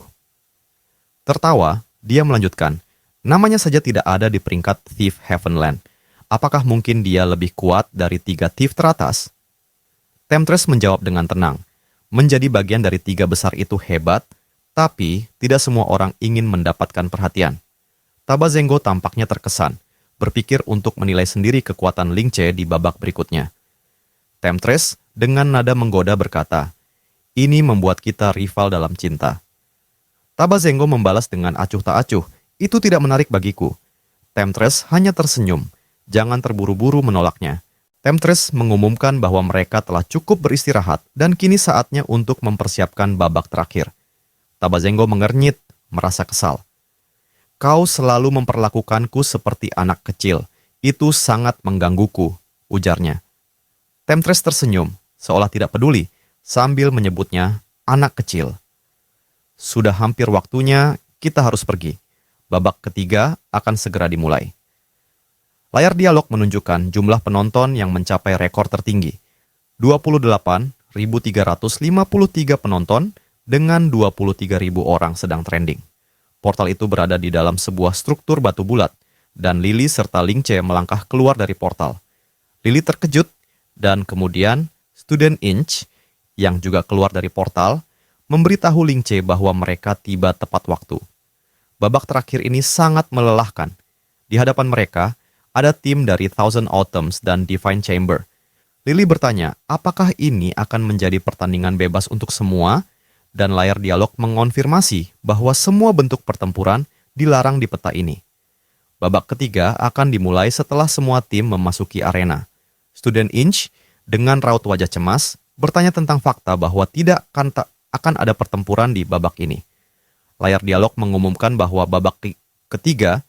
Tertawa, dia melanjutkan. "Namanya saja tidak ada di peringkat Thief Heavenland. Apakah mungkin dia lebih kuat dari 3 Thief teratas?" Temptress menjawab dengan tenang. Menjadi bagian dari 3 besar itu hebat, tapi tidak semua orang ingin mendapatkan perhatian. Tabazengo tampaknya terkesan, berpikir untuk menilai sendiri kekuatan Ling Che di babak berikutnya. Temptress dengan nada menggoda berkata, "Ini membuat kita rival dalam cinta." Tabazengo membalas dengan acuh tak acuh, "Itu tidak menarik bagiku." Temptress hanya tersenyum, jangan terburu-buru menolaknya. Temptress mengumumkan bahwa mereka telah cukup beristirahat dan kini saatnya untuk mempersiapkan babak terakhir. Tabazengo mengernyit, merasa kesal. "Kau selalu memperlakukanku seperti anak kecil. Itu sangat menggangguku," ujarnya. Temptress tersenyum, seolah tidak peduli, sambil menyebutnya anak kecil. "Sudah hampir waktunya, kita harus pergi. Babak ketiga akan segera dimulai." Layar dialog menunjukkan jumlah penonton yang mencapai rekor tertinggi. 28.353 penonton dengan 23.000 orang sedang trending. Portal itu berada di dalam sebuah struktur batu bulat, dan Lily serta Ling Che melangkah keluar dari portal. Lily terkejut, dan kemudian Student Inch, yang juga keluar dari portal, memberitahu Ling Che bahwa mereka tiba tepat waktu. Babak terakhir ini sangat melelahkan. Di hadapan mereka, ada tim dari Thousand Autumns dan Divine Chamber. Lily bertanya, apakah ini akan menjadi pertandingan bebas untuk semua? Dan layar dialog mengonfirmasi bahwa semua bentuk pertempuran dilarang di peta ini. Babak ketiga akan dimulai setelah semua tim memasuki arena. Student Inch, dengan raut wajah cemas, bertanya tentang fakta bahwa tidak akan ada pertempuran di babak ini. Layar dialog mengumumkan bahwa babak ketiga,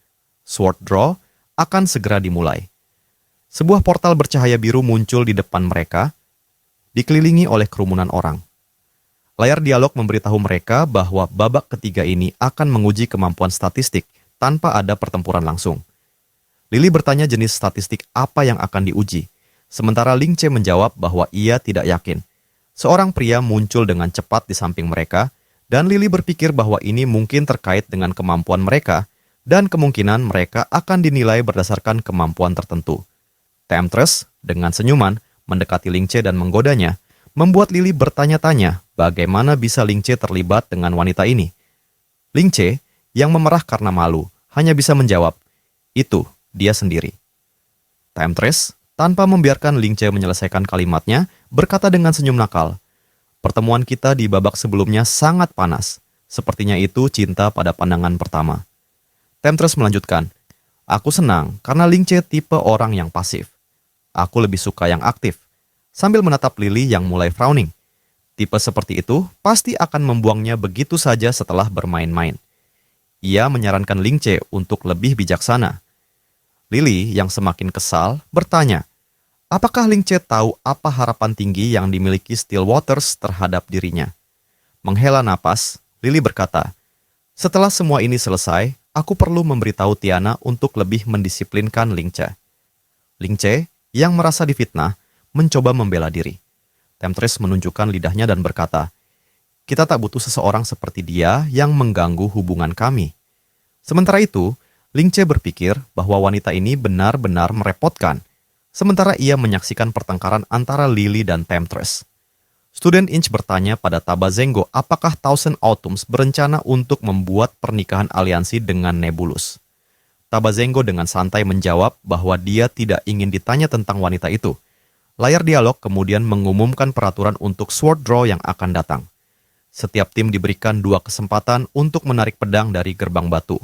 Sword Draw, akan segera dimulai. Sebuah portal bercahaya biru muncul di depan mereka, dikelilingi oleh kerumunan orang. Layar dialog memberitahu mereka bahwa babak ketiga ini akan menguji kemampuan statistik tanpa ada pertempuran langsung. Lily bertanya jenis statistik apa yang akan diuji, sementara Ling Che menjawab bahwa ia tidak yakin. Seorang pria muncul dengan cepat di samping mereka, dan Lily berpikir bahwa ini mungkin terkait dengan kemampuan mereka, dan kemungkinan mereka akan dinilai berdasarkan kemampuan tertentu. Temptress, dengan senyuman, mendekati Ling Che dan menggodanya, membuat Lily bertanya-tanya bagaimana bisa Ling Che terlibat dengan wanita ini. Ling Che, yang memerah karena malu, hanya bisa menjawab, "Itu, dia sendiri." Temptress, tanpa membiarkan Ling Che menyelesaikan kalimatnya, berkata dengan senyum nakal, "Pertemuan kita di babak sebelumnya sangat panas. Sepertinya itu cinta pada pandangan pertama." Temptress melanjutkan, "Aku senang karena Ling Che tipe orang yang pasif. Aku lebih suka yang aktif." Sambil menatap Lily yang mulai frowning. Tipe seperti itu pasti akan membuangnya begitu saja setelah bermain-main. Ia menyarankan Ling Che untuk lebih bijaksana. Lily yang semakin kesal bertanya, apakah Ling Che tahu apa harapan tinggi yang dimiliki Stillwaters terhadap dirinya? Menghela napas, Lily berkata, "Setelah semua ini selesai, aku perlu memberitahu Tiana untuk lebih mendisiplinkan Ling Che." Ling Che, yang merasa difitnah, mencoba membela diri. Temptress menunjukkan lidahnya dan berkata, "Kita tak butuh seseorang seperti dia yang mengganggu hubungan kami." Sementara itu, Ling Che berpikir bahwa wanita ini benar-benar merepotkan, sementara ia menyaksikan pertengkaran antara Lily dan Temptress. Student Inch bertanya pada Taba Zenggo apakah Thousand Autumns berencana untuk membuat pernikahan aliansi dengan Nebulus. Taba Zenggo dengan santai menjawab bahwa dia tidak ingin ditanya tentang wanita itu. Layar dialog kemudian mengumumkan peraturan untuk sword draw yang akan datang. Setiap tim diberikan 2 kesempatan untuk menarik pedang dari gerbang batu.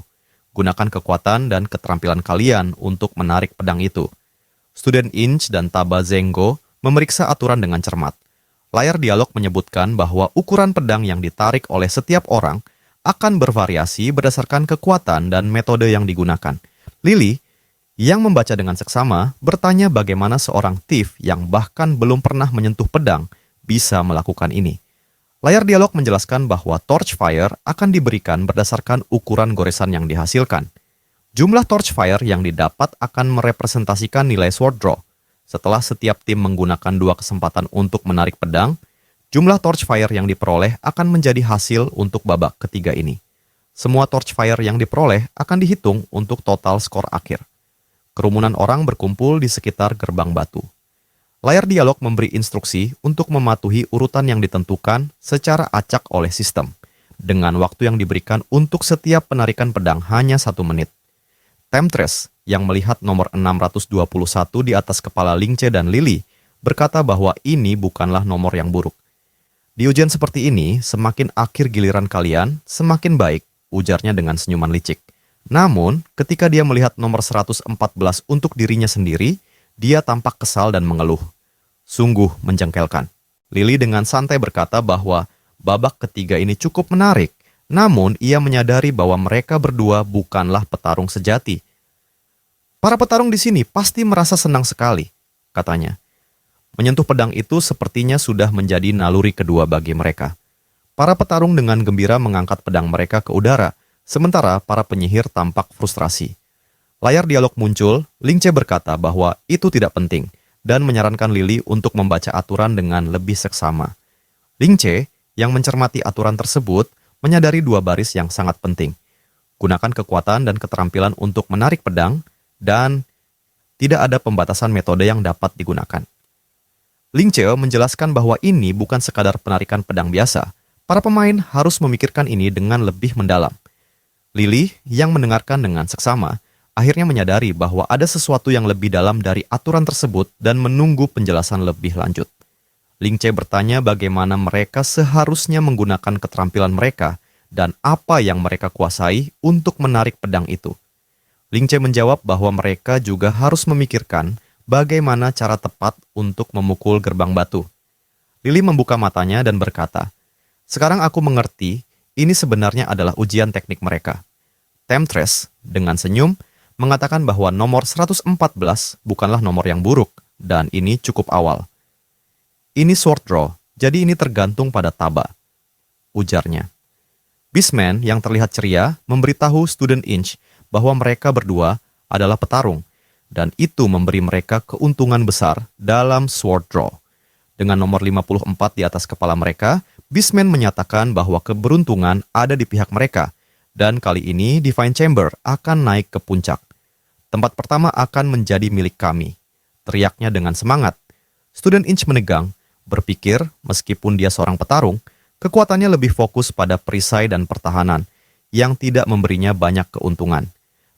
Gunakan kekuatan dan keterampilan kalian untuk menarik pedang itu. Student Inch dan Taba Zenggo memeriksa aturan dengan cermat. Layar dialog menyebutkan bahwa ukuran pedang yang ditarik oleh setiap orang akan bervariasi berdasarkan kekuatan dan metode yang digunakan. Lily, yang membaca dengan seksama, bertanya bagaimana seorang thief yang bahkan belum pernah menyentuh pedang bisa melakukan ini. Layar dialog menjelaskan bahwa torch fire akan diberikan berdasarkan ukuran goresan yang dihasilkan. Jumlah torch fire yang didapat akan merepresentasikan nilai sword draw. Setelah setiap tim menggunakan 2 kesempatan untuk menarik pedang, jumlah torch fire yang diperoleh akan menjadi hasil untuk babak ketiga ini. Semua torch fire yang diperoleh akan dihitung untuk total skor akhir. Kerumunan orang berkumpul di sekitar gerbang batu. Layar dialog memberi instruksi untuk mematuhi urutan yang ditentukan secara acak oleh sistem, dengan waktu yang diberikan untuk setiap penarikan pedang hanya 1 menit. Temptress, yang melihat nomor 621 di atas kepala Ling Che dan Lily, berkata bahwa ini bukanlah nomor yang buruk. "Di ujian seperti ini, semakin akhir giliran kalian, semakin baik," ujarnya dengan senyuman licik. Namun, ketika dia melihat nomor 114 untuk dirinya sendiri, dia tampak kesal dan mengeluh. Sungguh menjengkelkan. Lily dengan santai berkata bahwa babak ketiga ini cukup menarik, namun ia menyadari bahwa mereka berdua bukanlah petarung sejati. "Para petarung di sini pasti merasa senang sekali," katanya. Menyentuh pedang itu sepertinya sudah menjadi naluri kedua bagi mereka. Para petarung dengan gembira mengangkat pedang mereka ke udara, sementara para penyihir tampak frustrasi. Layar dialog muncul, Ling Che berkata bahwa itu tidak penting, dan menyarankan Lily untuk membaca aturan dengan lebih seksama. Ling Che, yang mencermati aturan tersebut, menyadari 2 baris yang sangat penting. Gunakan kekuatan dan keterampilan untuk menarik pedang, dan tidak ada pembatasan metode yang dapat digunakan. Ling Che menjelaskan bahwa ini bukan sekadar penarikan pedang biasa. Para pemain harus memikirkan ini dengan lebih mendalam. Lily, yang mendengarkan dengan seksama, akhirnya menyadari bahwa ada sesuatu yang lebih dalam dari aturan tersebut dan menunggu penjelasan lebih lanjut. Ling Che bertanya bagaimana mereka seharusnya menggunakan keterampilan mereka dan apa yang mereka kuasai untuk menarik pedang itu. Ling Che menjawab bahwa mereka juga harus memikirkan bagaimana cara tepat untuk memukul gerbang batu. Lily membuka matanya dan berkata, "Sekarang aku mengerti, ini sebenarnya adalah ujian teknik mereka." Temptress, dengan senyum, mengatakan bahwa nomor 114 bukanlah nomor yang buruk, dan ini cukup awal. "Ini sword draw, jadi ini tergantung pada Taba," ujarnya. Beastman yang terlihat ceria memberitahu Student Inch bahwa mereka berdua adalah petarung, dan itu memberi mereka keuntungan besar dalam sword draw. Dengan nomor 54 di atas kepala mereka, Beastman menyatakan bahwa keberuntungan ada di pihak mereka, dan kali ini Divine Chamber akan naik ke puncak. Tempat pertama akan menjadi milik kami, teriaknya dengan semangat. Student Inch menegang, berpikir meskipun dia seorang petarung, kekuatannya lebih fokus pada perisai dan pertahanan, yang tidak memberinya banyak keuntungan.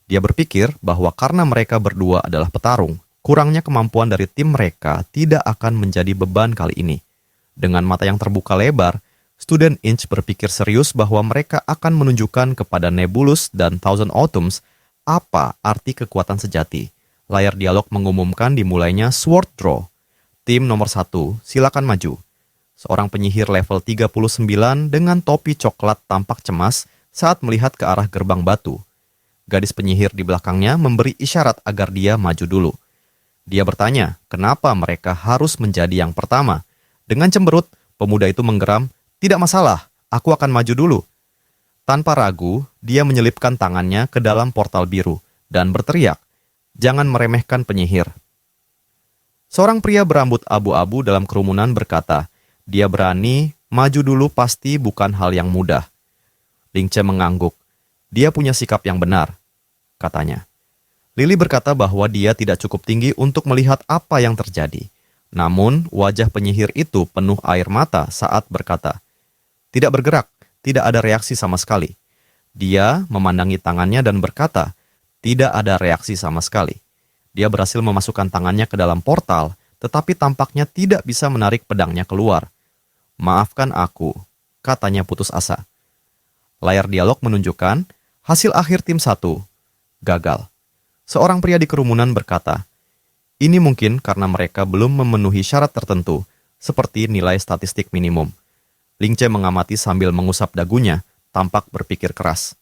Dia berpikir bahwa karena mereka berdua adalah petarung, kurangnya kemampuan dari tim mereka tidak akan menjadi beban kali ini. Dengan mata yang terbuka lebar, Student Inch berpikir serius bahwa mereka akan menunjukkan kepada Nebulus dan Thousand Autumns apa arti kekuatan sejati. Layar dialog mengumumkan dimulainya Sword Draw. Tim nomor 1, silakan maju. Seorang penyihir level 39 dengan topi coklat tampak cemas saat melihat ke arah gerbang batu. Gadis penyihir di belakangnya memberi isyarat agar dia maju dulu. Dia bertanya, kenapa mereka harus menjadi yang pertama? Dengan cemberut, pemuda itu menggeram, "Tidak masalah, aku akan maju dulu." Tanpa ragu, dia menyelipkan tangannya ke dalam portal biru dan berteriak, "Jangan meremehkan penyihir." Seorang pria berambut abu-abu dalam kerumunan berkata, dia berani, maju dulu pasti bukan hal yang mudah. Ling Che mengangguk. Dia punya sikap yang benar, katanya. Lily berkata bahwa dia tidak cukup tinggi untuk melihat apa yang terjadi. Namun, wajah penyihir itu penuh air mata saat berkata, "Tidak bergerak, tidak ada reaksi sama sekali." Dia memandangi tangannya dan berkata, "Tidak ada reaksi sama sekali." Dia berhasil memasukkan tangannya ke dalam portal, tetapi tampaknya tidak bisa menarik pedangnya keluar. "Maafkan aku," katanya putus asa. Layar dialog menunjukkan hasil akhir tim 1, gagal. Seorang pria di kerumunan berkata, ini mungkin karena mereka belum memenuhi syarat tertentu, seperti nilai statistik minimum. Ling Che mengamati sambil mengusap dagunya, tampak berpikir keras.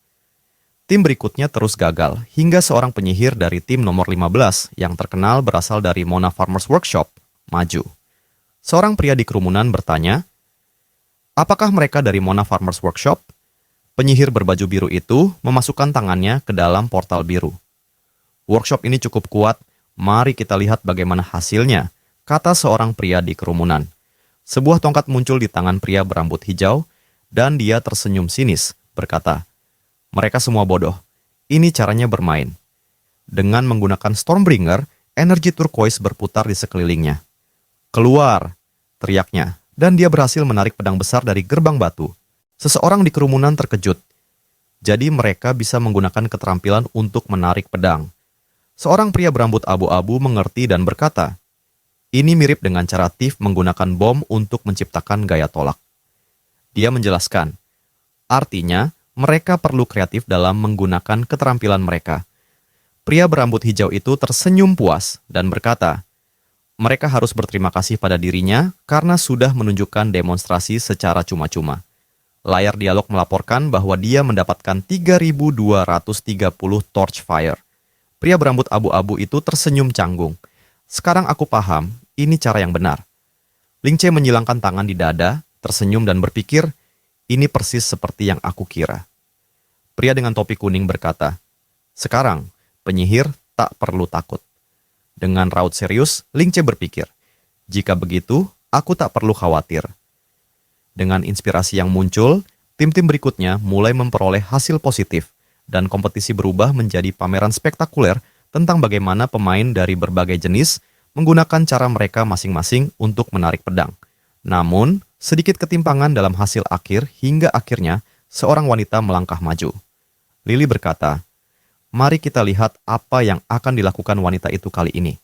Tim berikutnya terus gagal, hingga seorang penyihir dari tim nomor 15 yang terkenal berasal dari Mona Farmers Workshop, maju. Seorang pria di kerumunan bertanya, apakah mereka dari Mona Farmers Workshop? Penyihir berbaju biru itu memasukkan tangannya ke dalam portal biru. Workshop ini cukup kuat, mari kita lihat bagaimana hasilnya, kata seorang pria di kerumunan. Sebuah tongkat muncul di tangan pria berambut hijau, dan dia tersenyum sinis, berkata, mereka semua bodoh, ini caranya bermain. Dengan menggunakan Stormbringer, energi turquoise berputar di sekelilingnya. Keluar, teriaknya, dan dia berhasil menarik pedang besar dari gerbang batu. Seseorang di kerumunan terkejut. Jadi mereka bisa menggunakan keterampilan untuk menarik pedang. Seorang pria berambut abu-abu mengerti dan berkata, ini mirip dengan cara Thief menggunakan bom untuk menciptakan gaya tolak. Dia menjelaskan, artinya mereka perlu kreatif dalam menggunakan keterampilan mereka. Pria berambut hijau itu tersenyum puas dan berkata, mereka harus berterima kasih pada dirinya karena sudah menunjukkan demonstrasi secara cuma-cuma. Layar dialog melaporkan bahwa dia mendapatkan 3.230 torch fire. Pria berambut abu-abu itu tersenyum canggung. Sekarang aku paham, ini cara yang benar. Ling Che menyilangkan tangan di dada, tersenyum dan berpikir, ini persis seperti yang aku kira. Pria dengan topi kuning berkata, sekarang, penyihir tak perlu takut. Dengan raut serius, Ling Che berpikir, jika begitu, aku tak perlu khawatir. Dengan inspirasi yang muncul, tim-tim berikutnya mulai memperoleh hasil positif, dan kompetisi berubah menjadi pameran spektakuler tentang bagaimana pemain dari berbagai jenis menggunakan cara mereka masing-masing untuk menarik pedang. Namun, sedikit ketimpangan dalam hasil akhir hingga akhirnya seorang wanita melangkah maju. Lily berkata, mari kita lihat apa yang akan dilakukan wanita itu kali ini.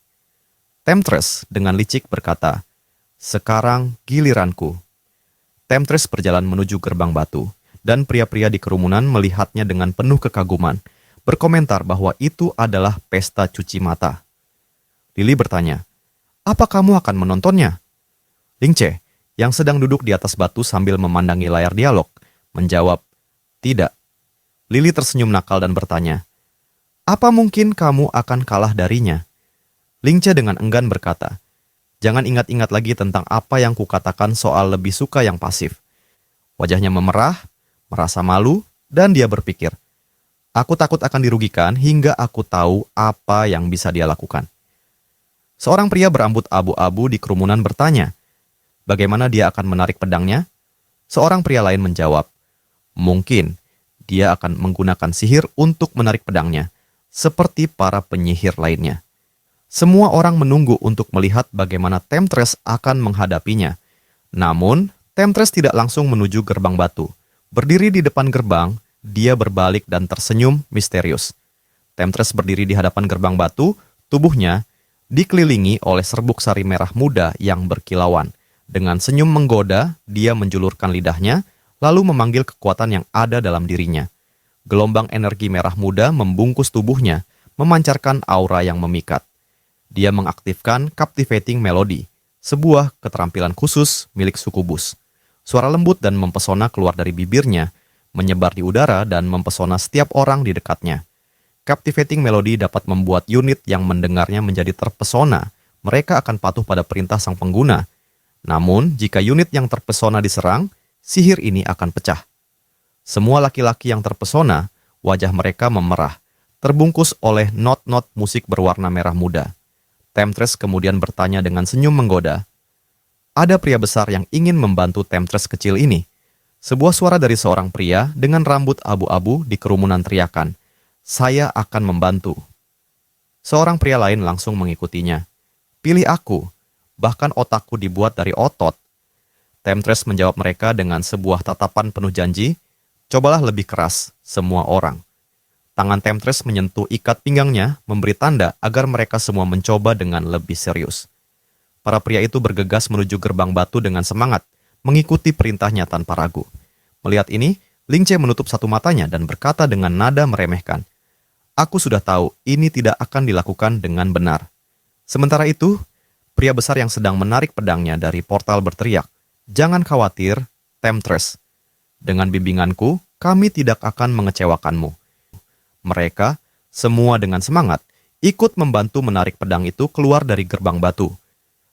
Temptress dengan licik berkata, sekarang giliranku. Temptress berjalan menuju gerbang batu, dan pria-pria di kerumunan melihatnya dengan penuh kekaguman, berkomentar bahwa itu adalah pesta cuci mata. Lily bertanya, apa kamu akan menontonnya? Ling Che, yang sedang duduk di atas batu sambil memandangi layar dialog, menjawab, tidak. Lily tersenyum nakal dan bertanya, apa mungkin kamu akan kalah darinya? Ling Che dengan enggan berkata, jangan ingat-ingat lagi tentang apa yang kukatakan soal lebih suka yang pasif. Wajahnya memerah, merasa malu, dan dia berpikir, Aku takut akan dirugikan hingga aku tahu apa yang bisa dia lakukan. Seorang pria berambut abu-abu di kerumunan bertanya, bagaimana dia akan menarik pedangnya? Seorang pria lain menjawab, mungkin dia akan menggunakan sihir untuk menarik pedangnya, seperti para penyihir lainnya. Semua orang menunggu untuk melihat bagaimana Temptress akan menghadapinya. Namun, Temptress tidak langsung menuju gerbang batu. Berdiri di depan gerbang, dia berbalik dan tersenyum misterius. Temptress berdiri di hadapan gerbang batu, tubuhnya dikelilingi oleh serbuk sari merah muda yang berkilauan. Dengan senyum menggoda, dia menjulurkan lidahnya, lalu memanggil kekuatan yang ada dalam dirinya. Gelombang energi merah muda membungkus tubuhnya, memancarkan aura yang memikat. Dia mengaktifkan Captivating Melody, sebuah keterampilan khusus milik Sukubus. Suara lembut dan mempesona keluar dari bibirnya, menyebar di udara dan mempesona setiap orang di dekatnya. Captivating Melody dapat membuat unit yang mendengarnya menjadi terpesona. Mereka akan patuh pada perintah sang pengguna. Namun, jika unit yang terpesona diserang, sihir ini akan pecah. Semua laki-laki yang terpesona, wajah mereka memerah, terbungkus oleh not-not musik berwarna merah muda. Temptress kemudian bertanya dengan senyum menggoda, ada pria besar yang ingin membantu Temptress kecil ini. Sebuah suara dari seorang pria dengan rambut abu-abu di kerumunan teriakan, saya akan membantu. Seorang pria lain langsung mengikutinya. Pilih aku, bahkan otakku dibuat dari otot. Temptress menjawab mereka dengan sebuah tatapan penuh janji, cobalah lebih keras, semua orang. Tangan Temptress menyentuh ikat pinggangnya, memberi tanda agar mereka semua mencoba dengan lebih serius. Para pria itu bergegas menuju gerbang batu dengan semangat, mengikuti perintahnya tanpa ragu. Melihat ini, Ling Che menutup satu matanya dan berkata dengan nada meremehkan, aku sudah tahu ini tidak akan dilakukan dengan benar. Sementara itu, pria besar yang sedang menarik pedangnya dari portal berteriak, jangan khawatir, Temptress. Dengan bimbinganku, kami tidak akan mengecewakanmu. Mereka, semua dengan semangat, ikut membantu menarik pedang itu keluar dari gerbang batu.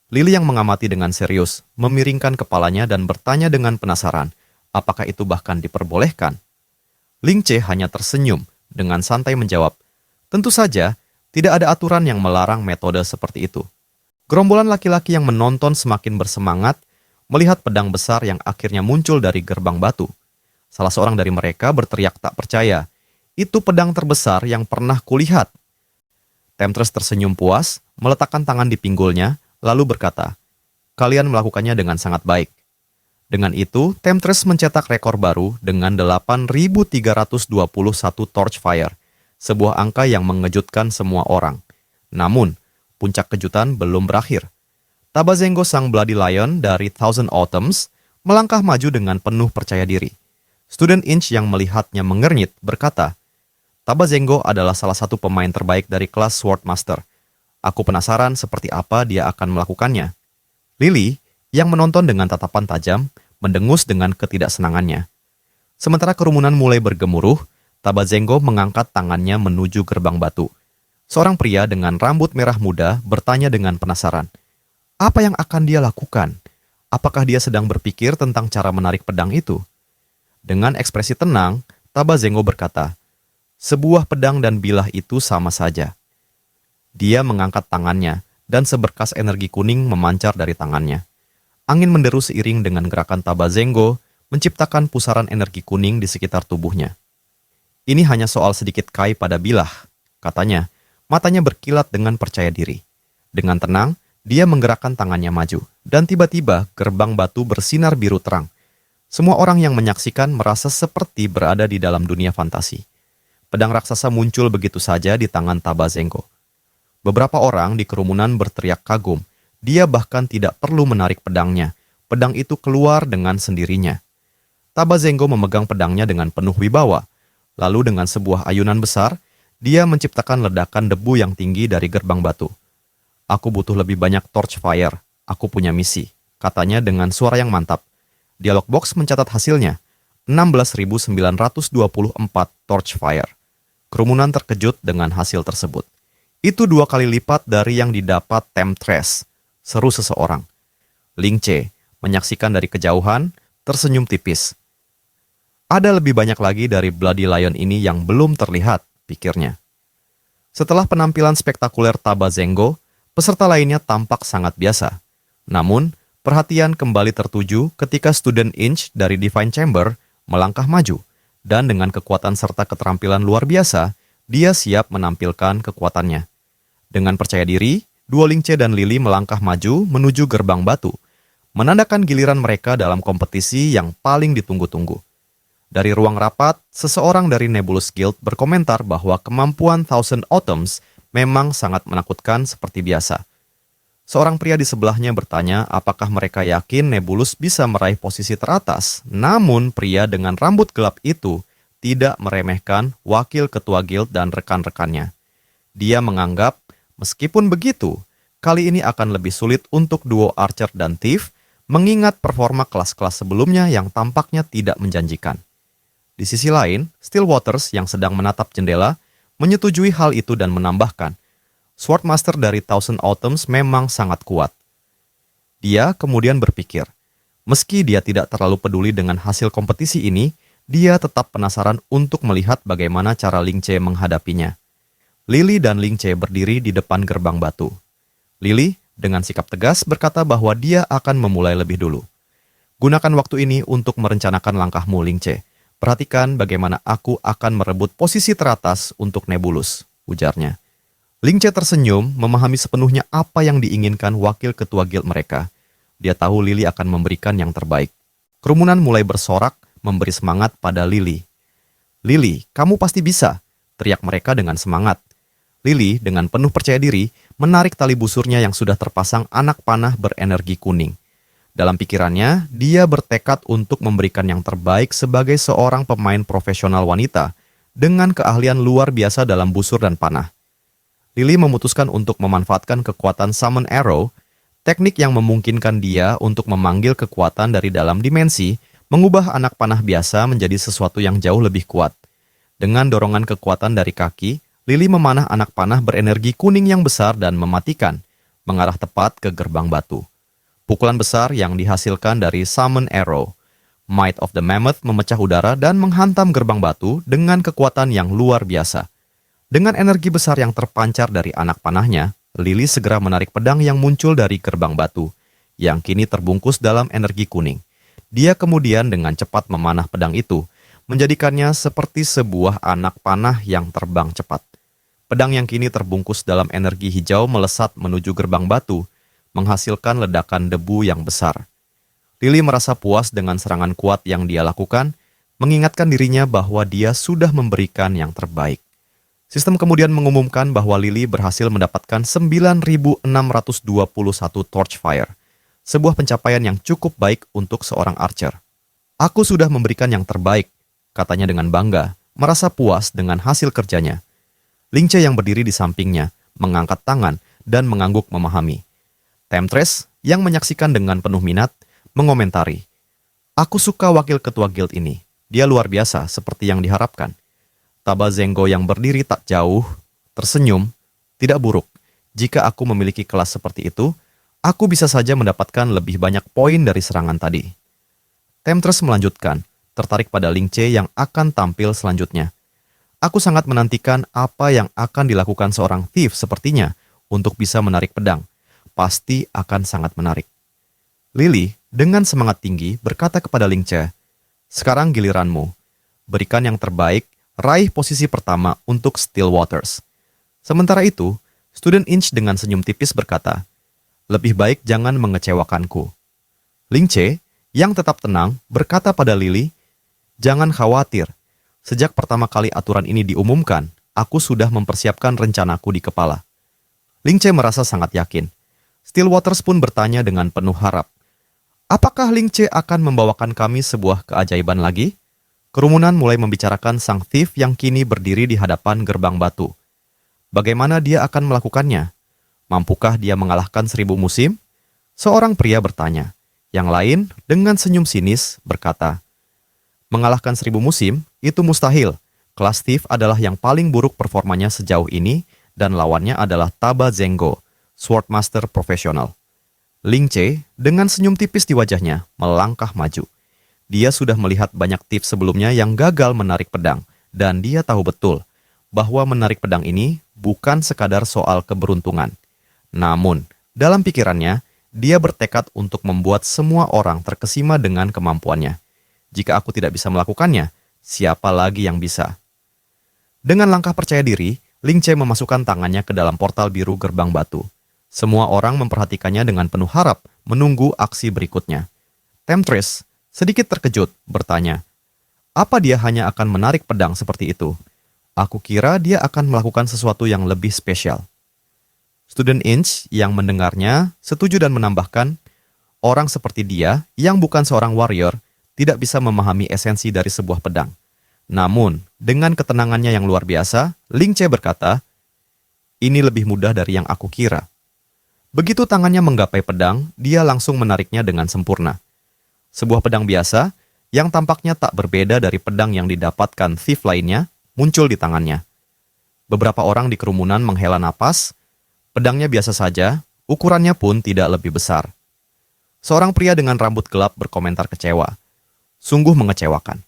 Lily yang mengamati dengan serius, memiringkan kepalanya dan bertanya dengan penasaran, apakah itu bahkan diperbolehkan? Ling Che hanya tersenyum, dengan santai menjawab, tentu saja, tidak ada aturan yang melarang metode seperti itu. Gerombolan laki-laki yang menonton semakin bersemangat, melihat pedang besar yang akhirnya muncul dari gerbang batu. Salah seorang dari mereka berteriak tak percaya, itu pedang terbesar yang pernah kulihat. Temptress tersenyum puas, meletakkan tangan di pinggulnya, lalu berkata, kalian melakukannya dengan sangat baik. Dengan itu, Temptress mencetak rekor baru dengan 8.321 torch fire, sebuah angka yang mengejutkan semua orang. Namun, puncak kejutan belum berakhir. Tabazengo sang Bloody Lion dari Thousand Autumns melangkah maju dengan penuh percaya diri. Student Inch yang melihatnya mengernyit berkata, Tabazengo adalah salah satu pemain terbaik dari kelas Swordmaster. Aku penasaran seperti apa dia akan melakukannya. Lily, yang menonton dengan tatapan tajam, mendengus dengan ketidaksenangannya. Sementara kerumunan mulai bergemuruh, Tabazengo mengangkat tangannya menuju gerbang batu. Seorang pria dengan rambut merah muda bertanya dengan penasaran. Apa yang akan dia lakukan? Apakah dia sedang berpikir tentang cara menarik pedang itu? Dengan ekspresi tenang, Tabazengo berkata, sebuah pedang dan bilah itu sama saja. Dia mengangkat tangannya, dan seberkas energi kuning memancar dari tangannya. Angin menderu seiring dengan gerakan Tabazengo, menciptakan pusaran energi kuning di sekitar tubuhnya. Ini hanya soal sedikit kai pada bilah, katanya. Matanya berkilat dengan percaya diri. Dengan tenang, dia menggerakkan tangannya maju, dan tiba-tiba gerbang batu bersinar biru terang. Semua orang yang menyaksikan merasa seperti berada di dalam dunia fantasi. Pedang raksasa muncul begitu saja di tangan Tabazengo. Beberapa orang di kerumunan berteriak kagum. Dia bahkan tidak perlu menarik pedangnya. Pedang itu keluar dengan sendirinya. Tabazengo memegang pedangnya dengan penuh wibawa. Lalu dengan sebuah ayunan besar, dia menciptakan ledakan debu yang tinggi dari gerbang batu. Aku butuh lebih banyak torch fire. Aku punya misi, katanya dengan suara yang mantap. Dialog box mencatat hasilnya. 16.924 torch fire. Kerumunan terkejut dengan hasil tersebut. Itu 2 kali lipat dari yang didapat Temptress, seru seseorang. Ling Che menyaksikan dari kejauhan, tersenyum tipis. Ada lebih banyak lagi dari Bloody Lion ini yang belum terlihat, pikirnya. Setelah penampilan spektakuler Taba Zengo, peserta lainnya tampak sangat biasa. Namun, perhatian kembali tertuju ketika Student Inch dari Divine Chamber melangkah maju, dan dengan kekuatan serta keterampilan luar biasa, dia siap menampilkan kekuatannya. Dengan percaya diri, dua Lingche dan Lily melangkah maju menuju gerbang batu, menandakan giliran mereka dalam kompetisi yang paling ditunggu-tunggu. Dari ruang rapat, seseorang dari Nebulous Guild berkomentar bahwa kemampuan Thousand Autumns memang sangat menakutkan seperti biasa. Seorang pria di sebelahnya bertanya apakah mereka yakin Nebulous bisa meraih posisi teratas, namun pria dengan rambut gelap itu tidak meremehkan wakil ketua guild dan rekan-rekannya. Dia menganggap, meskipun begitu, kali ini akan lebih sulit untuk duo Archer dan Thief mengingat performa kelas-kelas sebelumnya yang tampaknya tidak menjanjikan. Di sisi lain, Stillwaters yang sedang menatap jendela menyetujui hal itu dan menambahkan, Swordmaster dari Thousand Autumns memang sangat kuat. Dia kemudian berpikir, meski dia tidak terlalu peduli dengan hasil kompetisi ini, dia tetap penasaran untuk melihat bagaimana cara Lingche menghadapinya. Lily dan Lingche berdiri di depan gerbang batu. Lily dengan sikap tegas berkata bahwa dia akan memulai lebih dulu. Gunakan waktu ini untuk merencanakan langkahmu, Lingche. Perhatikan bagaimana aku akan merebut posisi teratas untuk Nebulous, ujarnya. Lingche tersenyum, memahami sepenuhnya apa yang diinginkan wakil ketua guild mereka. Dia tahu Lily akan memberikan yang terbaik. Kerumunan mulai bersorak, memberi semangat pada Lily. Lily, kamu pasti bisa, teriak mereka dengan semangat. Lily dengan penuh percaya diri menarik tali busurnya yang sudah terpasang anak panah berenergi kuning. Dalam pikirannya, dia bertekad untuk memberikan yang terbaik sebagai seorang pemain profesional wanita dengan keahlian luar biasa dalam busur dan panah. Lily memutuskan untuk memanfaatkan kekuatan Summon Arrow, teknik yang memungkinkan dia untuk memanggil kekuatan dari dalam dimensi, mengubah anak panah biasa menjadi sesuatu yang jauh lebih kuat. Dengan dorongan kekuatan dari kaki, Lily memanah anak panah berenergi kuning yang besar dan mematikan, mengarah tepat ke gerbang batu. Pukulan besar yang dihasilkan dari Summon Arrow, Might of the Mammoth memecah udara dan menghantam gerbang batu dengan kekuatan yang luar biasa. Dengan energi besar yang terpancar dari anak panahnya, Lily segera menarik pedang yang muncul dari gerbang batu, yang kini terbungkus dalam energi kuning. Dia kemudian dengan cepat memanah pedang itu, menjadikannya seperti sebuah anak panah yang terbang cepat. Pedang yang kini terbungkus dalam energi hijau melesat menuju gerbang batu, menghasilkan ledakan debu yang besar. Lily merasa puas dengan serangan kuat yang dia lakukan, mengingatkan dirinya bahwa dia sudah memberikan yang terbaik. Sistem kemudian mengumumkan bahwa Lily berhasil mendapatkan 9.621 Torchfire, sebuah pencapaian yang cukup baik untuk seorang archer. Aku sudah memberikan yang terbaik, katanya dengan bangga, merasa puas dengan hasil kerjanya. Lingche yang berdiri di sampingnya, mengangkat tangan dan mengangguk memahami. Temptress, yang menyaksikan dengan penuh minat, mengomentari, "Aku suka wakil ketua guild ini. Dia luar biasa seperti yang diharapkan." Taba Zengo yang berdiri tak jauh, tersenyum, "Tidak buruk. Jika aku memiliki kelas seperti itu, aku bisa saja mendapatkan lebih banyak poin dari serangan tadi." Temptress melanjutkan, tertarik pada Lingche yang akan tampil selanjutnya. "Aku sangat menantikan apa yang akan dilakukan seorang thief sepertinya untuk bisa menarik pedang. Pasti akan sangat menarik." Lily dengan semangat tinggi berkata kepada Lingche, "Sekarang giliranmu. Berikan yang terbaik, raih posisi pertama untuk Stillwaters." Sementara itu, Student Inch dengan senyum tipis berkata, "Lebih baik jangan mengecewakanku." Lingche yang tetap tenang berkata pada Lily, "Jangan khawatir. Sejak pertama kali aturan ini diumumkan, aku sudah mempersiapkan rencanaku di kepala." Lingche merasa sangat yakin. Stillwaters pun bertanya dengan penuh harap, "Apakah Lingche akan membawakan kami sebuah keajaiban lagi?" Kerumunan mulai membicarakan sang thief yang kini berdiri di hadapan gerbang batu. Bagaimana dia akan melakukannya? Mampukah dia mengalahkan 1000 musim? Seorang pria bertanya. Yang lain dengan senyum sinis berkata, "Mengalahkan 1000 musim itu mustahil. Kelas thief adalah yang paling buruk performanya sejauh ini dan lawannya adalah Taba Zengo, Swordmaster profesional." Lingche dengan senyum tipis di wajahnya melangkah maju. Dia sudah melihat banyak tips sebelumnya yang gagal menarik pedang, dan dia tahu betul bahwa menarik pedang ini bukan sekadar soal keberuntungan. Namun, dalam pikirannya, dia bertekad untuk membuat semua orang terkesima dengan kemampuannya. Jika aku tidak bisa melakukannya, siapa lagi yang bisa? Dengan langkah percaya diri, Ling Che memasukkan tangannya ke dalam portal biru gerbang batu. Semua orang memperhatikannya dengan penuh harap, menunggu aksi berikutnya. Temptress, sedikit terkejut, bertanya, apa dia hanya akan menarik pedang seperti itu? Aku kira dia akan melakukan sesuatu yang lebih spesial. Student Inch yang mendengarnya setuju dan menambahkan, orang seperti dia yang bukan seorang warrior tidak bisa memahami esensi dari sebuah pedang. Namun, dengan ketenangannya yang luar biasa, Ling Che berkata, ini lebih mudah dari yang aku kira. Begitu tangannya menggapai pedang, dia langsung menariknya dengan sempurna. Sebuah pedang biasa, yang tampaknya tak berbeda dari pedang yang didapatkan thief lainnya, muncul di tangannya. Beberapa orang di kerumunan menghela napas, pedangnya biasa saja, ukurannya pun tidak lebih besar. Seorang pria dengan rambut gelap berkomentar kecewa. Sungguh mengecewakan.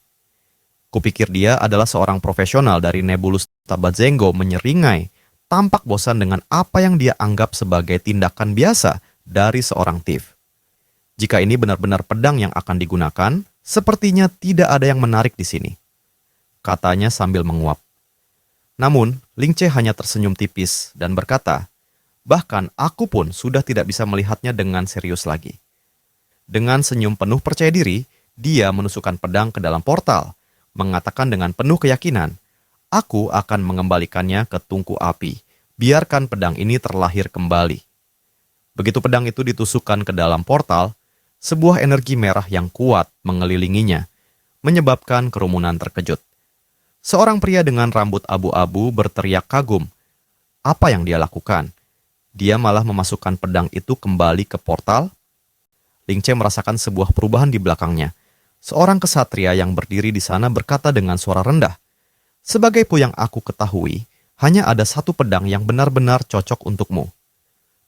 Kupikir dia adalah seorang profesional dari Nebulus Tabazengo menyeringai, tampak bosan dengan apa yang dia anggap sebagai tindakan biasa dari seorang thief. Jika ini benar-benar pedang yang akan digunakan, sepertinya tidak ada yang menarik di sini, katanya sambil menguap. Namun, Ling Che hanya tersenyum tipis dan berkata, bahkan aku pun sudah tidak bisa melihatnya dengan serius lagi. Dengan senyum penuh percaya diri, dia menusukkan pedang ke dalam portal, mengatakan dengan penuh keyakinan, aku akan mengembalikannya ke tungku api, biarkan pedang ini terlahir kembali. Begitu pedang itu ditusukkan ke dalam portal, sebuah energi merah yang kuat mengelilinginya, menyebabkan kerumunan terkejut. Seorang pria dengan rambut abu-abu berteriak kagum. Apa yang dia lakukan? Dia malah memasukkan pedang itu kembali ke portal. Ling Che merasakan sebuah perubahan di belakangnya. Seorang kesatria yang berdiri di sana berkata dengan suara rendah, sebagai yang aku ketahui, hanya ada satu pedang yang benar-benar cocok untukmu.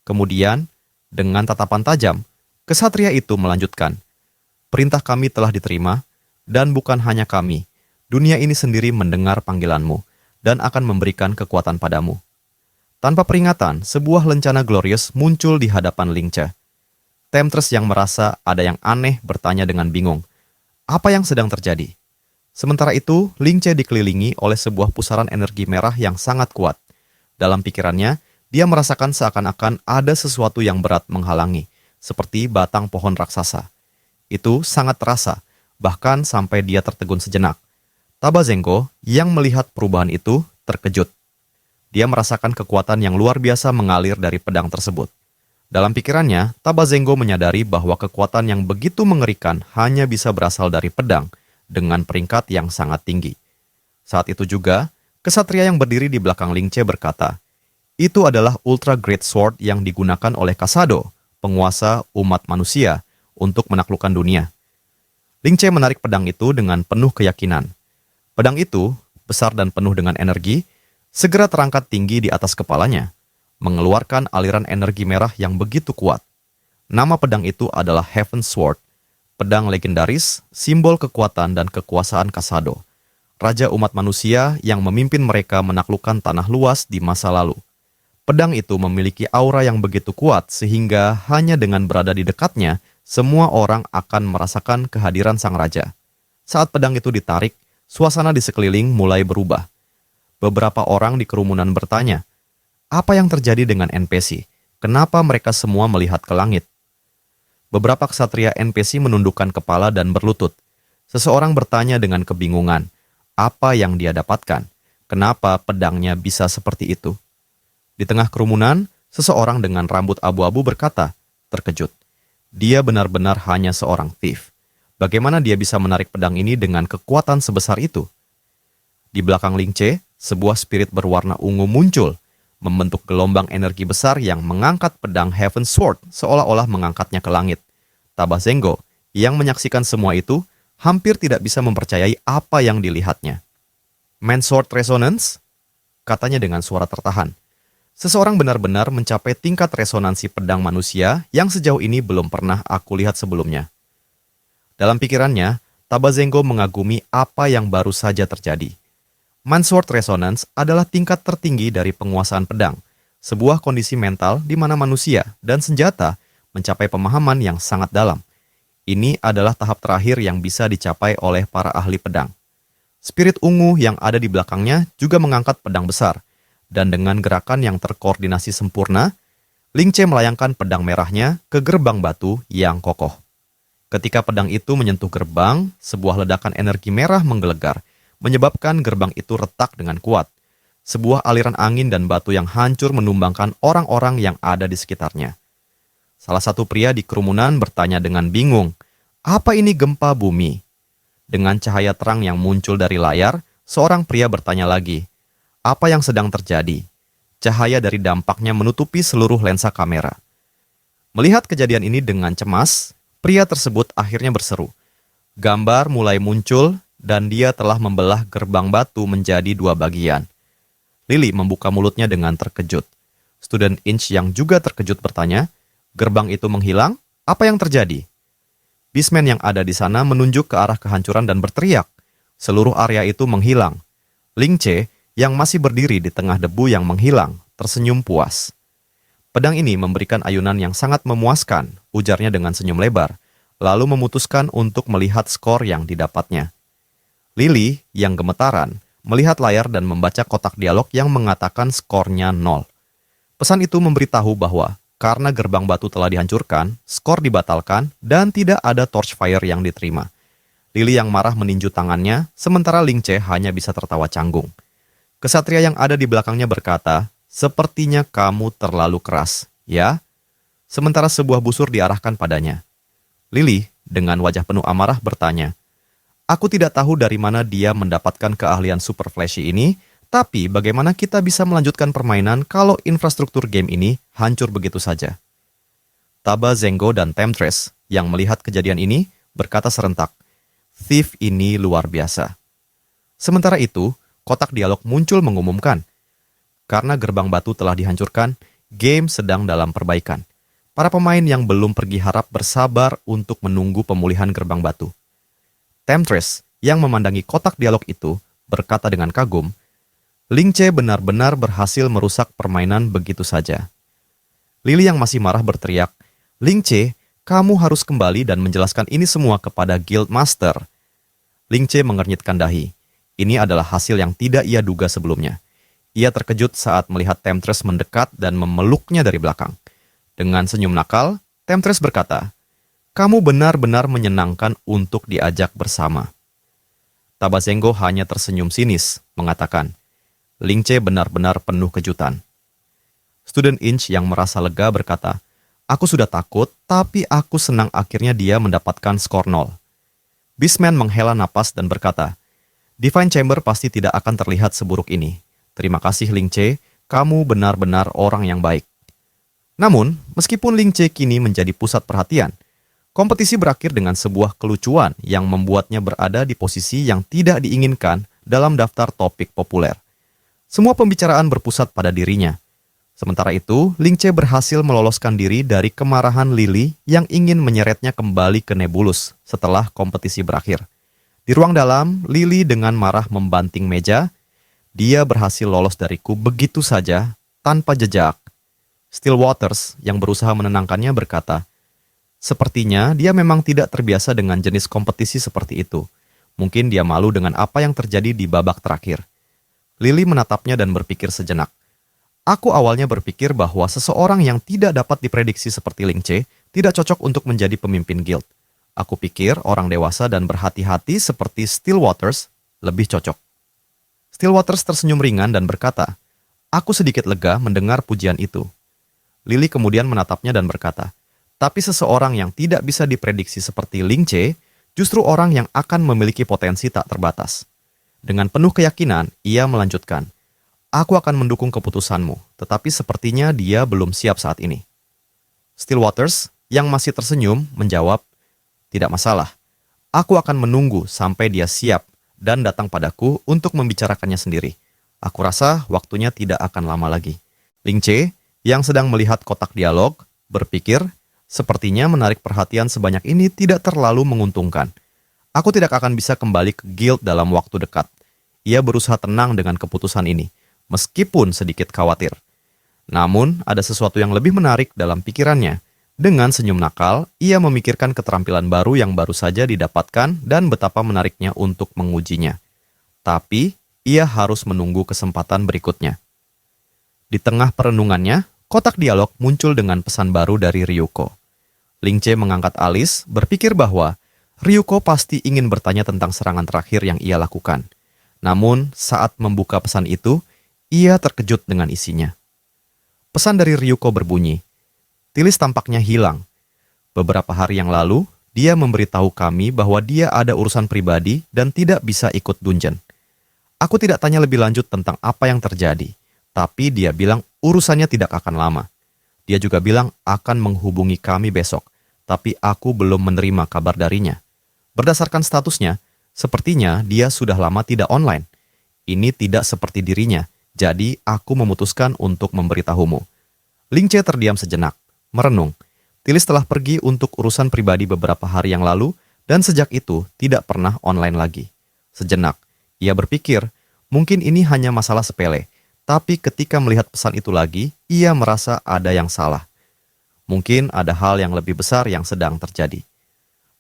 Kemudian, dengan tatapan tajam, kesatria itu melanjutkan, perintah kami telah diterima, dan bukan hanya kami, dunia ini sendiri mendengar panggilanmu, dan akan memberikan kekuatan padamu. Tanpa peringatan, sebuah lencana glorious muncul di hadapan Ling Che. Temptress yang merasa ada yang aneh bertanya dengan bingung, apa yang sedang terjadi? Sementara itu, Ling Che dikelilingi oleh sebuah pusaran energi merah yang sangat kuat. Dalam pikirannya, dia merasakan seakan-akan ada sesuatu yang berat menghalangi, seperti batang pohon raksasa. Itu sangat terasa, bahkan sampai dia tertegun sejenak. Tabazengo yang melihat perubahan itu terkejut. Dia merasakan kekuatan yang luar biasa mengalir dari pedang tersebut. Dalam pikirannya, Tabazengo menyadari bahwa kekuatan yang begitu mengerikan hanya bisa berasal dari pedang dengan peringkat yang sangat tinggi. Saat itu juga, kesatria yang berdiri di belakang Ling Che berkata, itu adalah Ultra Great Sword yang digunakan oleh Kasado, penguasa umat manusia, untuk menaklukkan dunia. Ling Che menarik pedang itu dengan penuh keyakinan. Pedang itu, besar dan penuh dengan energi, segera terangkat tinggi di atas kepalanya, mengeluarkan aliran energi merah yang begitu kuat. Nama pedang itu adalah Heaven Sword, pedang legendaris, simbol kekuatan dan kekuasaan Kasado, raja umat manusia yang memimpin mereka menaklukkan tanah luas di masa lalu. Pedang itu memiliki aura yang begitu kuat sehingga hanya dengan berada di dekatnya, semua orang akan merasakan kehadiran sang raja. Saat pedang itu ditarik, suasana di sekeliling mulai berubah. Beberapa orang di kerumunan bertanya, apa yang terjadi dengan NPC? Kenapa mereka semua melihat ke langit? Beberapa ksatria NPC menundukkan kepala dan berlutut. Seseorang bertanya dengan kebingungan, apa yang dia dapatkan? Kenapa pedangnya bisa seperti itu? Di tengah kerumunan, seseorang dengan rambut abu-abu berkata, terkejut. Dia benar-benar hanya seorang thief. Bagaimana dia bisa menarik pedang ini dengan kekuatan sebesar itu? Di belakang Ling Che, sebuah spirit berwarna ungu muncul, membentuk gelombang energi besar yang mengangkat pedang Heaven Sword seolah-olah mengangkatnya ke langit. Tabazengo, yang menyaksikan semua itu, hampir tidak bisa mempercayai apa yang dilihatnya. Man Sword Resonance? Katanya dengan suara tertahan. Seseorang benar-benar mencapai tingkat resonansi pedang manusia yang sejauh ini belum pernah aku lihat sebelumnya. Dalam pikirannya, Tabazengo mengagumi apa yang baru saja terjadi. Mansword Resonance adalah tingkat tertinggi dari penguasaan pedang, sebuah kondisi mental di mana manusia dan senjata mencapai pemahaman yang sangat dalam. Ini adalah tahap terakhir yang bisa dicapai oleh para ahli pedang. Spirit ungu yang ada di belakangnya juga mengangkat pedang besar, dan dengan gerakan yang terkoordinasi sempurna, Ling Che melayangkan pedang merahnya ke gerbang batu yang kokoh. Ketika pedang itu menyentuh gerbang, sebuah ledakan energi merah menggelegar, menyebabkan gerbang itu retak dengan kuat. Sebuah aliran angin dan batu yang hancur menumbangkan orang-orang yang ada di sekitarnya. Salah satu pria di kerumunan bertanya dengan bingung, "Apa ini gempa bumi?" Dengan cahaya terang yang muncul dari layar, seorang pria bertanya lagi, "Apa yang sedang terjadi?" Cahaya dari dampaknya menutupi seluruh lensa kamera. Melihat kejadian ini dengan cemas, pria tersebut akhirnya berseru. Gambar mulai muncul dan dia telah membelah gerbang batu menjadi 2 bagian. Lily membuka mulutnya dengan terkejut. Student Inch yang juga terkejut bertanya, "Gerbang itu menghilang? Apa yang terjadi?" Beastman yang ada di sana menunjuk ke arah kehancuran dan berteriak. Seluruh area itu menghilang. Ling Che yang masih berdiri di tengah debu yang menghilang tersenyum puas. "Pedang ini memberikan ayunan yang sangat memuaskan," ujarnya dengan senyum lebar, lalu memutuskan untuk melihat skor yang didapatnya. Lily, yang gemetaran, melihat layar dan membaca kotak dialog yang mengatakan skornya 0. Pesan itu memberitahu bahwa karena gerbang batu telah dihancurkan, skor dibatalkan, dan tidak ada torch fire yang diterima. Lily yang marah meninju tangannya, sementara Ling Che hanya bisa tertawa canggung. Kesatria yang ada di belakangnya berkata, "Sepertinya kamu terlalu keras, ya?" Sementara sebuah busur diarahkan padanya. Lily, dengan wajah penuh amarah, bertanya, "Aku tidak tahu dari mana dia mendapatkan keahlian super flashy ini, tapi bagaimana kita bisa melanjutkan permainan kalau infrastruktur game ini hancur begitu saja?" Tabazengo dan Temptress yang melihat kejadian ini berkata serentak, "Thief ini luar biasa." Sementara itu, kotak dialog muncul mengumumkan, karena gerbang batu telah dihancurkan, game sedang dalam perbaikan. Para pemain yang belum pergi harap bersabar untuk menunggu pemulihan gerbang batu. Temptress yang memandangi kotak dialog itu berkata dengan kagum, "Ling Che benar-benar berhasil merusak permainan begitu saja." Lily yang masih marah berteriak, "Ling Che, kamu harus kembali dan menjelaskan ini semua kepada Guild Master." Ling Che mengernyitkan dahi. Ini adalah hasil yang tidak ia duga sebelumnya. Ia terkejut saat melihat Temptress mendekat dan memeluknya dari belakang. Dengan senyum nakal, Temptress berkata, "Kamu benar-benar menyenangkan untuk diajak bersama." Tabazengo hanya tersenyum sinis, mengatakan, "Ling Che benar-benar penuh kejutan." Student Inch yang merasa lega berkata, "Aku sudah takut, tapi aku senang akhirnya dia mendapatkan skor 0. Beastman menghela napas dan berkata, "Divine Chamber pasti tidak akan terlihat seburuk ini. Terima kasih Ling Che, kamu benar-benar orang yang baik." Namun, meskipun Ling Che kini menjadi pusat perhatian, kompetisi berakhir dengan sebuah kelucuan yang membuatnya berada di posisi yang tidak diinginkan dalam daftar topik populer. Semua pembicaraan berpusat pada dirinya. Sementara itu, Ling Che berhasil meloloskan diri dari kemarahan Lily yang ingin menyeretnya kembali ke Nebulus setelah kompetisi berakhir. Di ruang dalam, Lily dengan marah membanting meja. Dia berhasil lolos dariku begitu saja, tanpa jejak. Still Waters yang berusaha menenangkannya berkata, "Sepertinya dia memang tidak terbiasa dengan jenis kompetisi seperti itu. Mungkin dia malu dengan apa yang terjadi di babak terakhir." Lily menatapnya dan berpikir sejenak. "Aku awalnya berpikir bahwa seseorang yang tidak dapat diprediksi seperti Ling Che tidak cocok untuk menjadi pemimpin guild. Aku pikir orang dewasa dan berhati-hati seperti Still Waters lebih cocok." Still Waters tersenyum ringan dan berkata, "Aku sedikit lega mendengar pujian itu." Lily kemudian menatapnya dan berkata, "Tapi seseorang yang tidak bisa diprediksi seperti Ling Che justru orang yang akan memiliki potensi tak terbatas." Dengan penuh keyakinan, ia melanjutkan, "Aku akan mendukung keputusanmu, tetapi sepertinya dia belum siap saat ini." Still Waters yang masih tersenyum menjawab, "Tidak masalah. Aku akan menunggu sampai dia siap dan datang padaku untuk membicarakannya sendiri. Aku rasa waktunya tidak akan lama lagi." Ling Che yang sedang melihat kotak dialog berpikir, sepertinya menarik perhatian sebanyak ini tidak terlalu menguntungkan. Aku tidak akan bisa kembali ke guild dalam waktu dekat. Ia berusaha tenang dengan keputusan ini, meskipun sedikit khawatir. Namun, ada sesuatu yang lebih menarik dalam pikirannya. Dengan senyum nakal, ia memikirkan keterampilan baru yang baru saja didapatkan dan betapa menariknya untuk mengujinya. Tapi, ia harus menunggu kesempatan berikutnya. Di tengah perenungannya, kotak dialog muncul dengan pesan baru dari Ryuko. Lingce mengangkat alis, berpikir bahwa Ryuko pasti ingin bertanya tentang serangan terakhir yang ia lakukan. Namun, saat membuka pesan itu, ia terkejut dengan isinya. Pesan dari Ryuko berbunyi, "Tilis tampaknya hilang. Beberapa hari yang lalu, dia memberitahu kami bahwa dia ada urusan pribadi dan tidak bisa ikut dungeon. Aku tidak tanya lebih lanjut tentang apa yang terjadi, tapi dia bilang urusannya tidak akan lama. Dia juga bilang akan menghubungi kami besok, tapi aku belum menerima kabar darinya. Berdasarkan statusnya, sepertinya dia sudah lama tidak online. Ini tidak seperti dirinya, jadi aku memutuskan untuk memberitahumu." Lingce terdiam sejenak, merenung. Tilis telah pergi untuk urusan pribadi beberapa hari yang lalu, dan sejak itu tidak pernah online lagi. Sejenak, ia berpikir, mungkin ini hanya masalah sepele, tapi ketika melihat pesan itu lagi, ia merasa ada yang salah. Mungkin ada hal yang lebih besar yang sedang terjadi.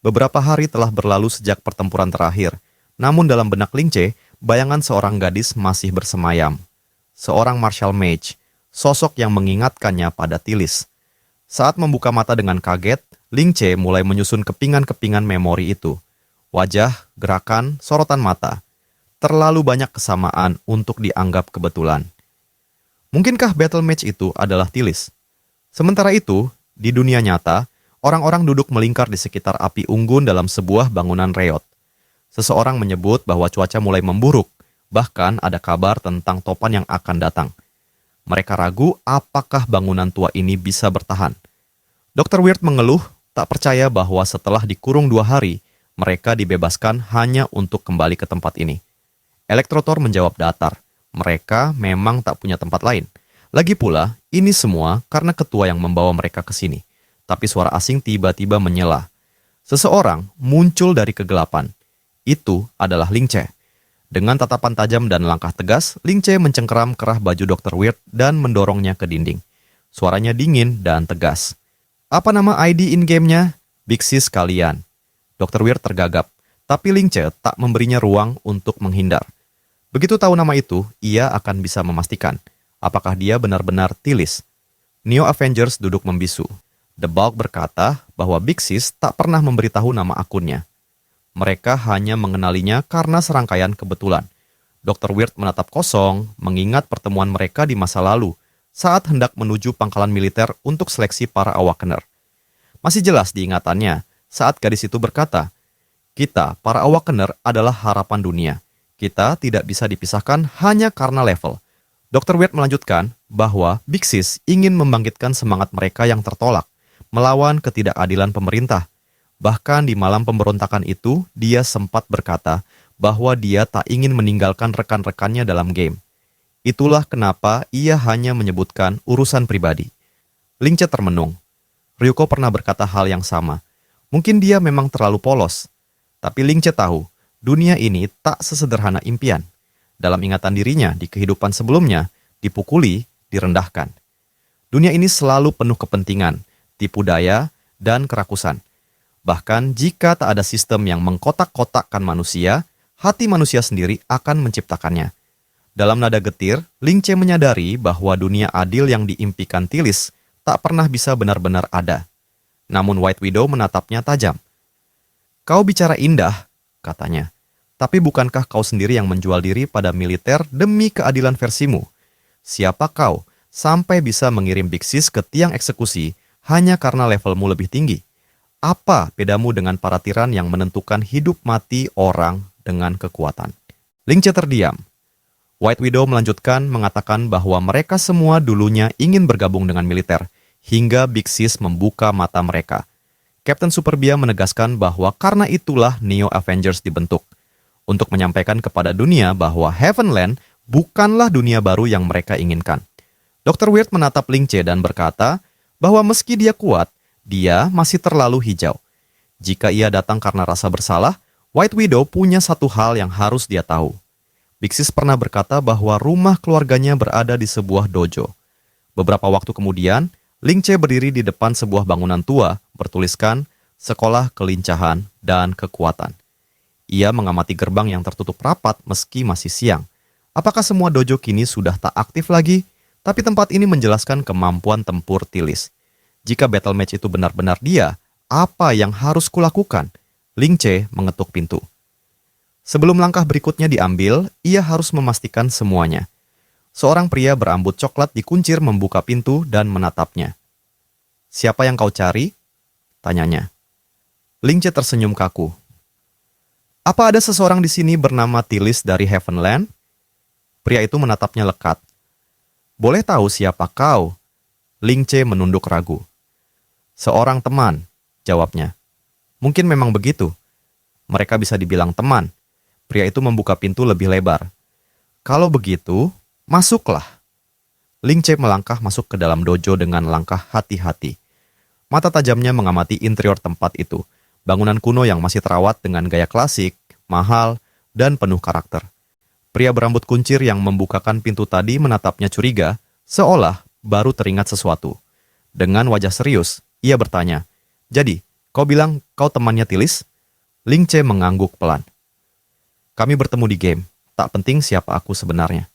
Beberapa hari telah berlalu sejak pertempuran terakhir, namun dalam benak Lingce, bayangan seorang gadis masih bersemayam. Seorang martial mage, sosok yang mengingatkannya pada Tilis. Saat membuka mata dengan kaget, Lingce mulai menyusun kepingan-kepingan memori itu. Wajah, gerakan, sorotan mata. Terlalu banyak kesamaan untuk dianggap kebetulan. Mungkinkah battle mage itu adalah Tilis? Sementara itu, di dunia nyata, orang-orang duduk melingkar di sekitar api unggun dalam sebuah bangunan reot. Seseorang menyebut bahwa cuaca mulai memburuk, bahkan ada kabar tentang topan yang akan datang. Mereka ragu apakah bangunan tua ini bisa bertahan. Dr. Weird mengeluh, tak percaya bahwa setelah dikurung 2 hari, mereka dibebaskan hanya untuk kembali ke tempat ini. Elektrotor menjawab datar, mereka memang tak punya tempat lain. Lagi pula, ini semua karena ketua yang membawa mereka ke sini. Tapi suara asing tiba-tiba menyela. Seseorang muncul dari kegelapan. Itu adalah Lingce. Dengan tatapan tajam dan langkah tegas, Lingce mencengkeram kerah baju Dr. Weird dan mendorongnya ke dinding. Suaranya dingin dan tegas. "Apa nama ID in-game-nya?" "Big Sis kalian." Dr. Weird tergagap, tapi Lingce tak memberinya ruang untuk menghindar. Begitu tahu nama itu, ia akan bisa memastikan apakah dia benar-benar Tilis. Neo Avengers duduk membisu. The Bulk berkata bahwa Big Sis tak pernah memberitahu nama akunnya. Mereka hanya mengenalinya karena serangkaian kebetulan. Dr. Weird menatap kosong, mengingat pertemuan mereka di masa lalu, saat hendak menuju pangkalan militer untuk seleksi para Awakener. Masih jelas diingatannya, saat gadis itu berkata, "Kita, para Awakener, adalah harapan dunia. Kita tidak bisa dipisahkan hanya karena level." Dr. Weird melanjutkan bahwa Big Sis ingin membangkitkan semangat mereka yang tertolak, melawan ketidakadilan pemerintah. Bahkan di malam pemberontakan itu, dia sempat berkata bahwa dia tak ingin meninggalkan rekan-rekannya dalam game. Itulah kenapa ia hanya menyebutkan urusan pribadi. Lingce termenung. Ryuko pernah berkata hal yang sama. Mungkin dia memang terlalu polos. Tapi Lingce tahu, dunia ini tak sesederhana impian. Dalam ingatan dirinya di kehidupan sebelumnya, dipukuli, direndahkan. Dunia ini selalu penuh kepentingan, tipu daya, dan kerakusan. Bahkan jika tak ada sistem yang mengkotak-kotakkan manusia, hati manusia sendiri akan menciptakannya. Dalam nada getir, Lingce menyadari bahwa dunia adil yang diimpikan Tilis tak pernah bisa benar-benar ada. Namun White Widow menatapnya tajam. "Kau bicara indah," katanya. "Tapi bukankah kau sendiri yang menjual diri pada militer demi keadilan versimu? Siapa kau sampai bisa mengirim Big Sis ke tiang eksekusi hanya karena levelmu lebih tinggi? Apa bedamu dengan para tiran yang menentukan hidup mati orang dengan kekuatan?" Lingce terdiam. White Widow melanjutkan mengatakan bahwa mereka semua dulunya ingin bergabung dengan militer, hingga Big Sis membuka mata mereka. Captain Superbia menegaskan bahwa karena itulah Neo Avengers dibentuk, untuk menyampaikan kepada dunia bahwa Heavenland bukanlah dunia baru yang mereka inginkan. Dr. Weird menatap Lingce dan berkata bahwa meski dia kuat, dia masih terlalu hijau. Jika ia datang karena rasa bersalah, White Widow punya satu hal yang harus dia tahu. Big Sis pernah berkata bahwa rumah keluarganya berada di sebuah dojo. Beberapa waktu kemudian, Ling Che berdiri di depan sebuah bangunan tua bertuliskan Sekolah Kelincahan dan Kekuatan. Ia mengamati gerbang yang tertutup rapat meski masih siang. Apakah semua dojo kini sudah tak aktif lagi? Tapi tempat ini menjelaskan kemampuan tempur Tilis. Jika battle match itu benar-benar dia, apa yang harus kulakukan? Ling Che mengetuk pintu. Sebelum langkah berikutnya diambil, ia harus memastikan semuanya. Seorang pria berambut coklat dikuncir membuka pintu dan menatapnya. "Siapa yang kau cari?" tanyanya. Ling Che tersenyum kaku. "Apa ada seseorang di sini bernama Tilis dari Heavenland?" Pria itu menatapnya lekat. "Boleh tahu siapa kau?" Ling Che menunduk ragu. "Seorang teman," jawabnya. "Mungkin memang begitu. Mereka bisa dibilang teman." Pria itu membuka pintu lebih lebar. "Kalau begitu, masuklah." Ling Che melangkah masuk ke dalam dojo dengan langkah hati-hati. Mata tajamnya mengamati interior tempat itu. Bangunan kuno yang masih terawat dengan gaya klasik, mahal, dan penuh karakter. Pria berambut kuncir yang membukakan pintu tadi menatapnya curiga, seolah baru teringat sesuatu. Dengan wajah serius, ia bertanya, "Jadi, kau bilang kau temannya Tilis?" Ling Che mengangguk pelan. "Kami bertemu di game, tak penting siapa aku sebenarnya."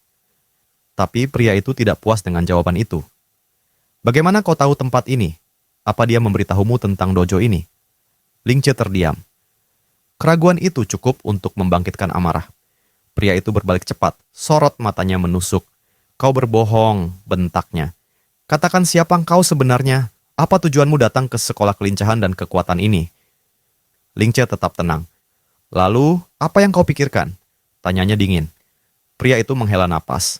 Tapi pria itu tidak puas dengan jawaban itu. "Bagaimana kau tahu tempat ini? Apa dia memberitahumu tentang dojo ini?" Ling Che terdiam. Keraguan itu cukup untuk membangkitkan amarah. Pria itu berbalik cepat, sorot matanya menusuk. "Kau berbohong," bentaknya. "Katakan siapa kau sebenarnya? Apa tujuanmu datang ke Sekolah Kelincahan dan Kekuatan ini?" Ling Che tetap tenang. "Lalu, apa yang kau pikirkan?" tanyanya dingin. Pria itu menghela napas.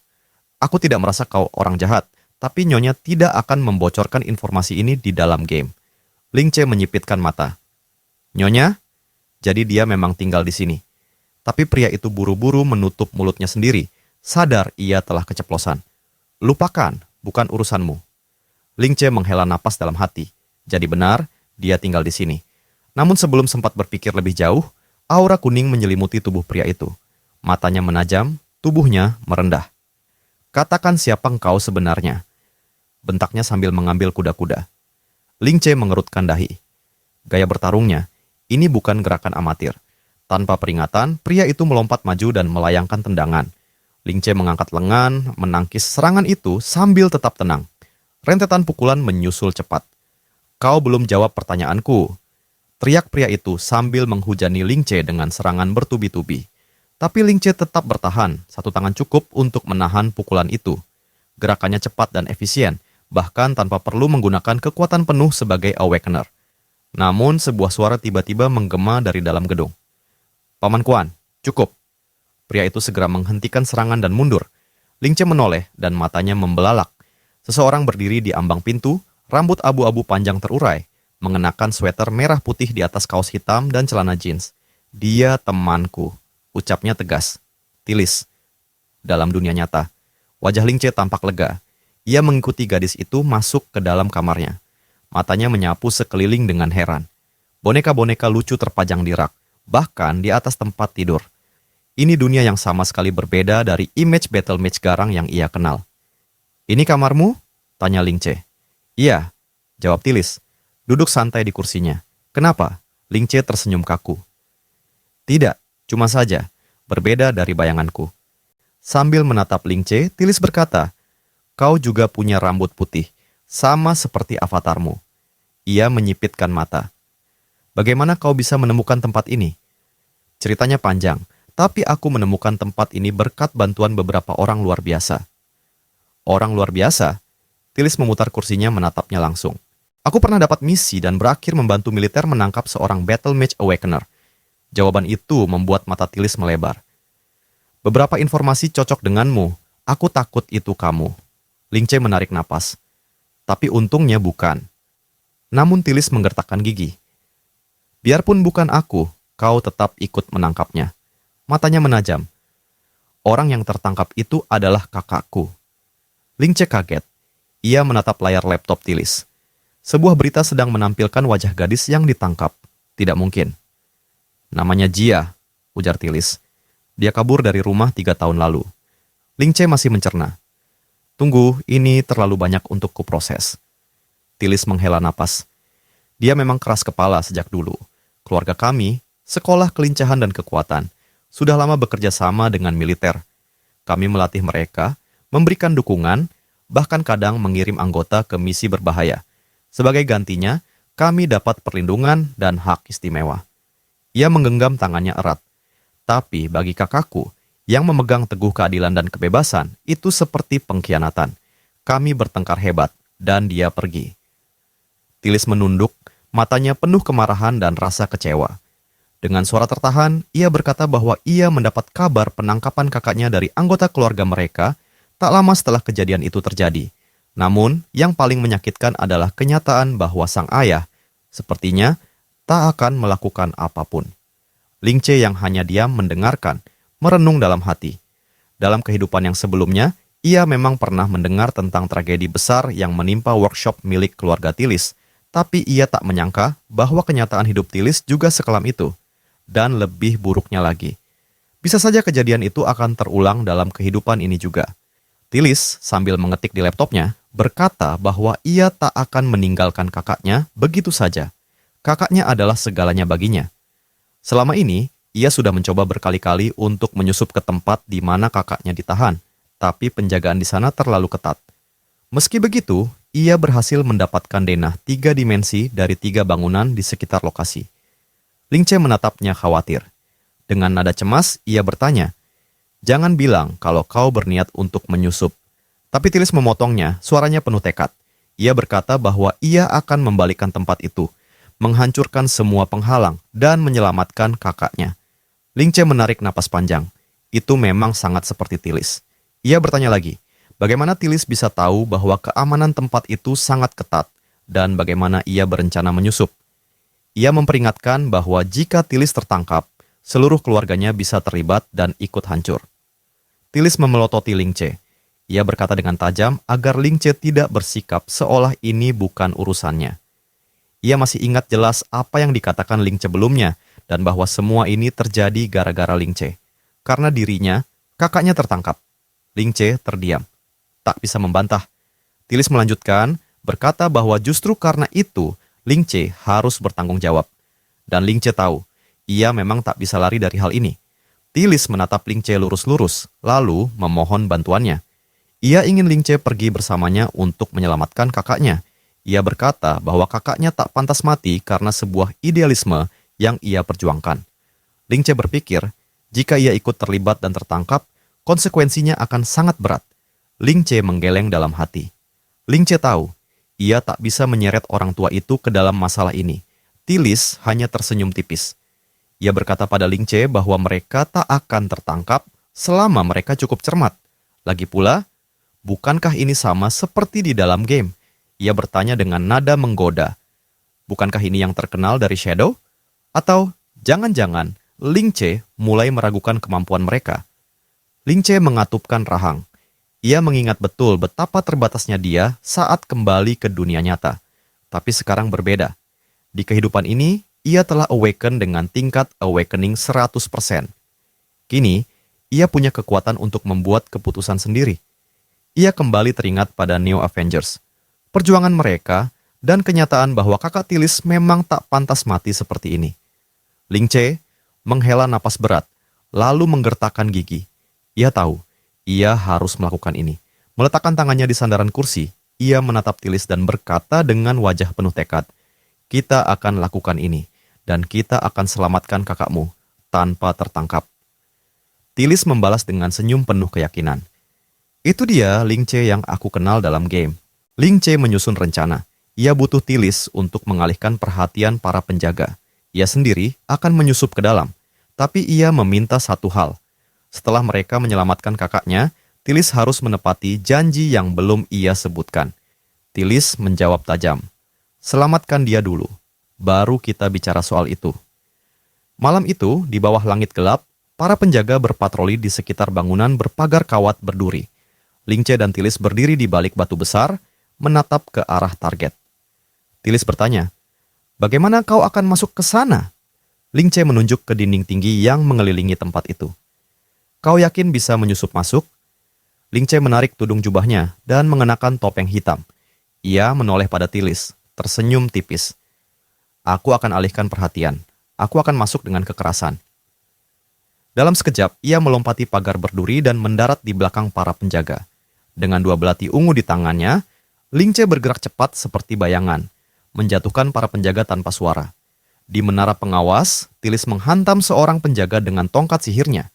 "Aku tidak merasa kau orang jahat, tapi Nyonya tidak akan membocorkan informasi ini di dalam game." Ling Che menyipitkan mata. "Nyonya?" Jadi dia memang tinggal di sini. Tapi pria itu buru-buru menutup mulutnya sendiri, sadar ia telah keceplosan. "Lupakan, bukan urusanmu." Ling Che menghela napas dalam hati. Jadi benar, dia tinggal di sini. Namun sebelum sempat berpikir lebih jauh, aura kuning menyelimuti tubuh pria itu. Matanya menajam, tubuhnya merendah. "Katakan siapa engkau sebenarnya?" bentaknya sambil mengambil kuda-kuda. Ling Che mengerutkan dahi. Gaya bertarungnya, ini bukan gerakan amatir. Tanpa peringatan, pria itu melompat maju dan melayangkan tendangan. Ling Che mengangkat lengan, menangkis serangan itu sambil tetap tenang. Rentetan pukulan menyusul cepat. "Kau belum jawab pertanyaanku," teriak pria itu sambil menghujani Ling Che dengan serangan bertubi-tubi. Tapi Ling Che tetap bertahan, satu tangan cukup untuk menahan pukulan itu. Gerakannya cepat dan efisien, bahkan tanpa perlu menggunakan kekuatan penuh sebagai awakener. Namun sebuah suara tiba-tiba menggema dari dalam gedung. "Paman Kuan, cukup." Pria itu segera menghentikan serangan dan mundur. Ling Che menoleh dan matanya membelalak. Seseorang berdiri di ambang pintu, rambut abu-abu panjang terurai, mengenakan sweater merah putih di atas kaos hitam dan celana jeans. "Dia temanku," ucapnya tegas. "Tilis." Dalam dunia nyata, wajah Ling Che tampak lega. Ia mengikuti gadis itu masuk ke dalam kamarnya. Matanya menyapu sekeliling dengan heran. Boneka-boneka lucu terpajang di rak, bahkan di atas tempat tidur. Ini dunia yang sama sekali berbeda dari image battle match garang yang ia kenal. "Ini kamarmu?" tanya Ling Che. "Iya," jawab Tilis. Duduk santai di kursinya. "Kenapa?" Ling Che tersenyum kaku. "Tidak, cuma saja. Berbeda dari bayanganku." Sambil menatap Ling Che, Tilis berkata, "Kau juga punya rambut putih, sama seperti avatarmu." Ia menyipitkan mata. "Bagaimana kau bisa menemukan tempat ini?" "Ceritanya panjang, tapi aku menemukan tempat ini berkat bantuan beberapa orang luar biasa." "Orang luar biasa?" Tilis memutar kursinya menatapnya langsung. "Aku pernah dapat misi dan berakhir membantu militer menangkap seorang battle match awakener." Jawaban itu membuat mata Tilis melebar. "Beberapa informasi cocok denganmu. Aku takut itu kamu." Ling Che menarik napas. "Tapi untungnya bukan." Namun Tilis menggertakkan gigi. "Biarpun bukan aku, kau tetap ikut menangkapnya." Matanya menajam. "Orang yang tertangkap itu adalah kakakku." Ling Che kaget. Ia menatap layar laptop Tilis. Sebuah berita sedang menampilkan wajah gadis yang ditangkap. Tidak mungkin. Namanya Jia, ujar Tilis. Dia kabur dari rumah 3 tahun lalu. Ling Che masih mencerna. Tunggu, ini terlalu banyak untuk kuproses. Tilis menghela napas. Dia memang keras kepala sejak dulu. Keluarga kami, sekolah kelincahan dan kekuatan, sudah lama bekerja sama dengan militer. Kami melatih mereka, memberikan dukungan, bahkan kadang mengirim anggota ke misi berbahaya. Sebagai gantinya, kami dapat perlindungan dan hak istimewa. Ia menggenggam tangannya erat. Tapi bagi kakakku, yang memegang teguh keadilan dan kebebasan, itu seperti pengkhianatan. Kami bertengkar hebat, dan dia pergi. Tilis menunduk, matanya penuh kemarahan dan rasa kecewa. Dengan suara tertahan, ia berkata bahwa ia mendapat kabar penangkapan kakaknya dari anggota keluarga mereka tak lama setelah kejadian itu terjadi. Namun, yang paling menyakitkan adalah kenyataan bahwa sang ayah sepertinya tak akan melakukan apapun. Ling Che yang hanya diam mendengarkan, merenung dalam hati. Dalam kehidupan yang sebelumnya, ia memang pernah mendengar tentang tragedi besar yang menimpa workshop milik keluarga Tilis, tapi ia tak menyangka bahwa kenyataan hidup Tilis juga sekelam itu. Dan lebih buruknya lagi. Bisa saja kejadian itu akan terulang dalam kehidupan ini juga. Tilis sambil mengetik di laptopnya berkata bahwa ia tak akan meninggalkan kakaknya begitu saja. Kakaknya adalah segalanya baginya. Selama ini, ia sudah mencoba berkali-kali untuk menyusup ke tempat di mana kakaknya ditahan, tapi penjagaan di sana terlalu ketat. Meski begitu, ia berhasil mendapatkan denah 3 dimensi dari 3 bangunan di sekitar lokasi. Ling Che menatapnya khawatir. Dengan nada cemas, ia bertanya, "Jangan bilang kalau kau berniat untuk menyusup." Tapi Tilis memotongnya, suaranya penuh tekad. Ia berkata bahwa ia akan membalikkan tempat itu, menghancurkan semua penghalang, dan menyelamatkan kakaknya. Ling Che menarik napas panjang. Itu memang sangat seperti Tilis. Ia bertanya lagi, bagaimana Tilis bisa tahu bahwa keamanan tempat itu sangat ketat, dan bagaimana ia berencana menyusup. Ia memperingatkan bahwa jika Tilis tertangkap, seluruh keluarganya bisa terlibat dan ikut hancur. Tilis memelototi Ling Che. Ia berkata dengan tajam agar Ling Che tidak bersikap seolah ini bukan urusannya. Ia masih ingat jelas apa yang dikatakan Ling Che sebelumnya, dan bahwa semua ini terjadi gara-gara Ling Che. Karena dirinya, kakaknya tertangkap. Ling Che terdiam. Tak bisa membantah. Tilis melanjutkan, berkata bahwa justru karena itu, Ling Che harus bertanggung jawab. Dan Ling Che tahu, ia memang tak bisa lari dari hal ini. Tilis menatap Ling Che lurus-lurus, lalu memohon bantuannya. Ia ingin Ling Che pergi bersamanya untuk menyelamatkan kakaknya. Ia berkata bahwa kakaknya tak pantas mati karena sebuah idealisme yang ia perjuangkan. Ling Che berpikir, jika ia ikut terlibat dan tertangkap, konsekuensinya akan sangat berat. Ling Che menggeleng dalam hati. Ling Che tahu, ia tak bisa menyeret orang tua itu ke dalam masalah ini. Tilis hanya tersenyum tipis. Ia berkata pada Ling Che bahwa mereka tak akan tertangkap selama mereka cukup cermat. Lagi pula, bukankah ini sama seperti di dalam game? Ia bertanya dengan nada menggoda. Bukankah ini yang terkenal dari Shadow? Atau jangan-jangan Ling Che mulai meragukan kemampuan mereka? Ling Che mengatupkan rahang. Ia mengingat betul betapa terbatasnya dia saat kembali ke dunia nyata. Tapi sekarang berbeda. Di kehidupan ini, ia telah awaken dengan tingkat awakening 100%. Kini, ia punya kekuatan untuk membuat keputusan sendiri. Ia kembali teringat pada New Avengers. Perjuangan mereka, dan kenyataan bahwa kakak Tilis memang tak pantas mati seperti ini. Ling Che menghela napas berat, lalu menggertakkan gigi. Ia tahu, ia harus melakukan ini. Meletakkan tangannya di sandaran kursi, ia menatap Tilis dan berkata dengan wajah penuh tekad, "Kita akan lakukan ini, dan kita akan selamatkan kakakmu tanpa tertangkap." Tilis membalas dengan senyum penuh keyakinan. Itu dia Ling Che yang aku kenal dalam game. Ling Che menyusun rencana. Ia butuh Tilis untuk mengalihkan perhatian para penjaga. Ia sendiri akan menyusup ke dalam. Tapi ia meminta satu hal. Setelah mereka menyelamatkan kakaknya, Tilis harus menepati janji yang belum ia sebutkan. Tilis menjawab tajam. "Selamatkan dia dulu. Baru kita bicara soal itu." Malam itu, di bawah langit gelap, para penjaga berpatroli di sekitar bangunan berpagar kawat berduri. Ling Che dan Tilis berdiri di balik batu besar, menatap ke arah target. Tilis bertanya, "Bagaimana kau akan masuk ke sana?" Ling Che menunjuk ke dinding tinggi yang mengelilingi tempat itu. Kau yakin bisa menyusup masuk? Ling Che menarik tudung jubahnya dan mengenakan topeng hitam. Ia menoleh pada Tilis, tersenyum tipis. Aku akan alihkan perhatian. Aku akan masuk dengan kekerasan. Dalam sekejap, ia melompati pagar berduri dan mendarat di belakang para penjaga. Dengan 2 belati ungu di tangannya, Ling Che bergerak cepat seperti bayangan, menjatuhkan para penjaga tanpa suara. Di menara pengawas, Tilis menghantam seorang penjaga dengan tongkat sihirnya.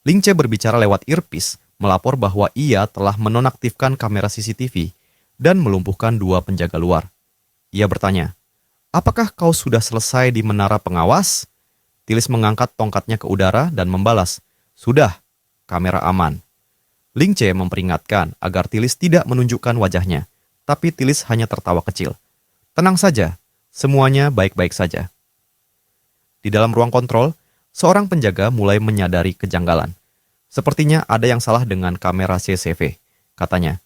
Ling Che berbicara lewat earpiece, melapor bahwa ia telah menonaktifkan kamera CCTV dan melumpuhkan 2 penjaga luar. Ia bertanya, "Apakah kau sudah selesai di menara pengawas?" Tilis mengangkat tongkatnya ke udara dan membalas, "Sudah, kamera aman." Ling Che memperingatkan agar Tilis tidak menunjukkan wajahnya, tapi Tilis hanya tertawa kecil. "Tenang saja, semuanya baik-baik saja." Di dalam ruang kontrol, seorang penjaga mulai menyadari kejanggalan. Sepertinya ada yang salah dengan kamera CCTV, katanya.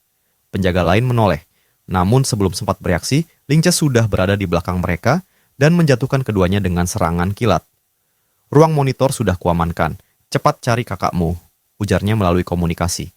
Penjaga lain menoleh, namun sebelum sempat bereaksi, Ling Che sudah berada di belakang mereka dan menjatuhkan keduanya dengan serangan kilat. "Ruang monitor sudah kuamankan. Cepat cari kakakmu," ujarnya melalui komunikasi.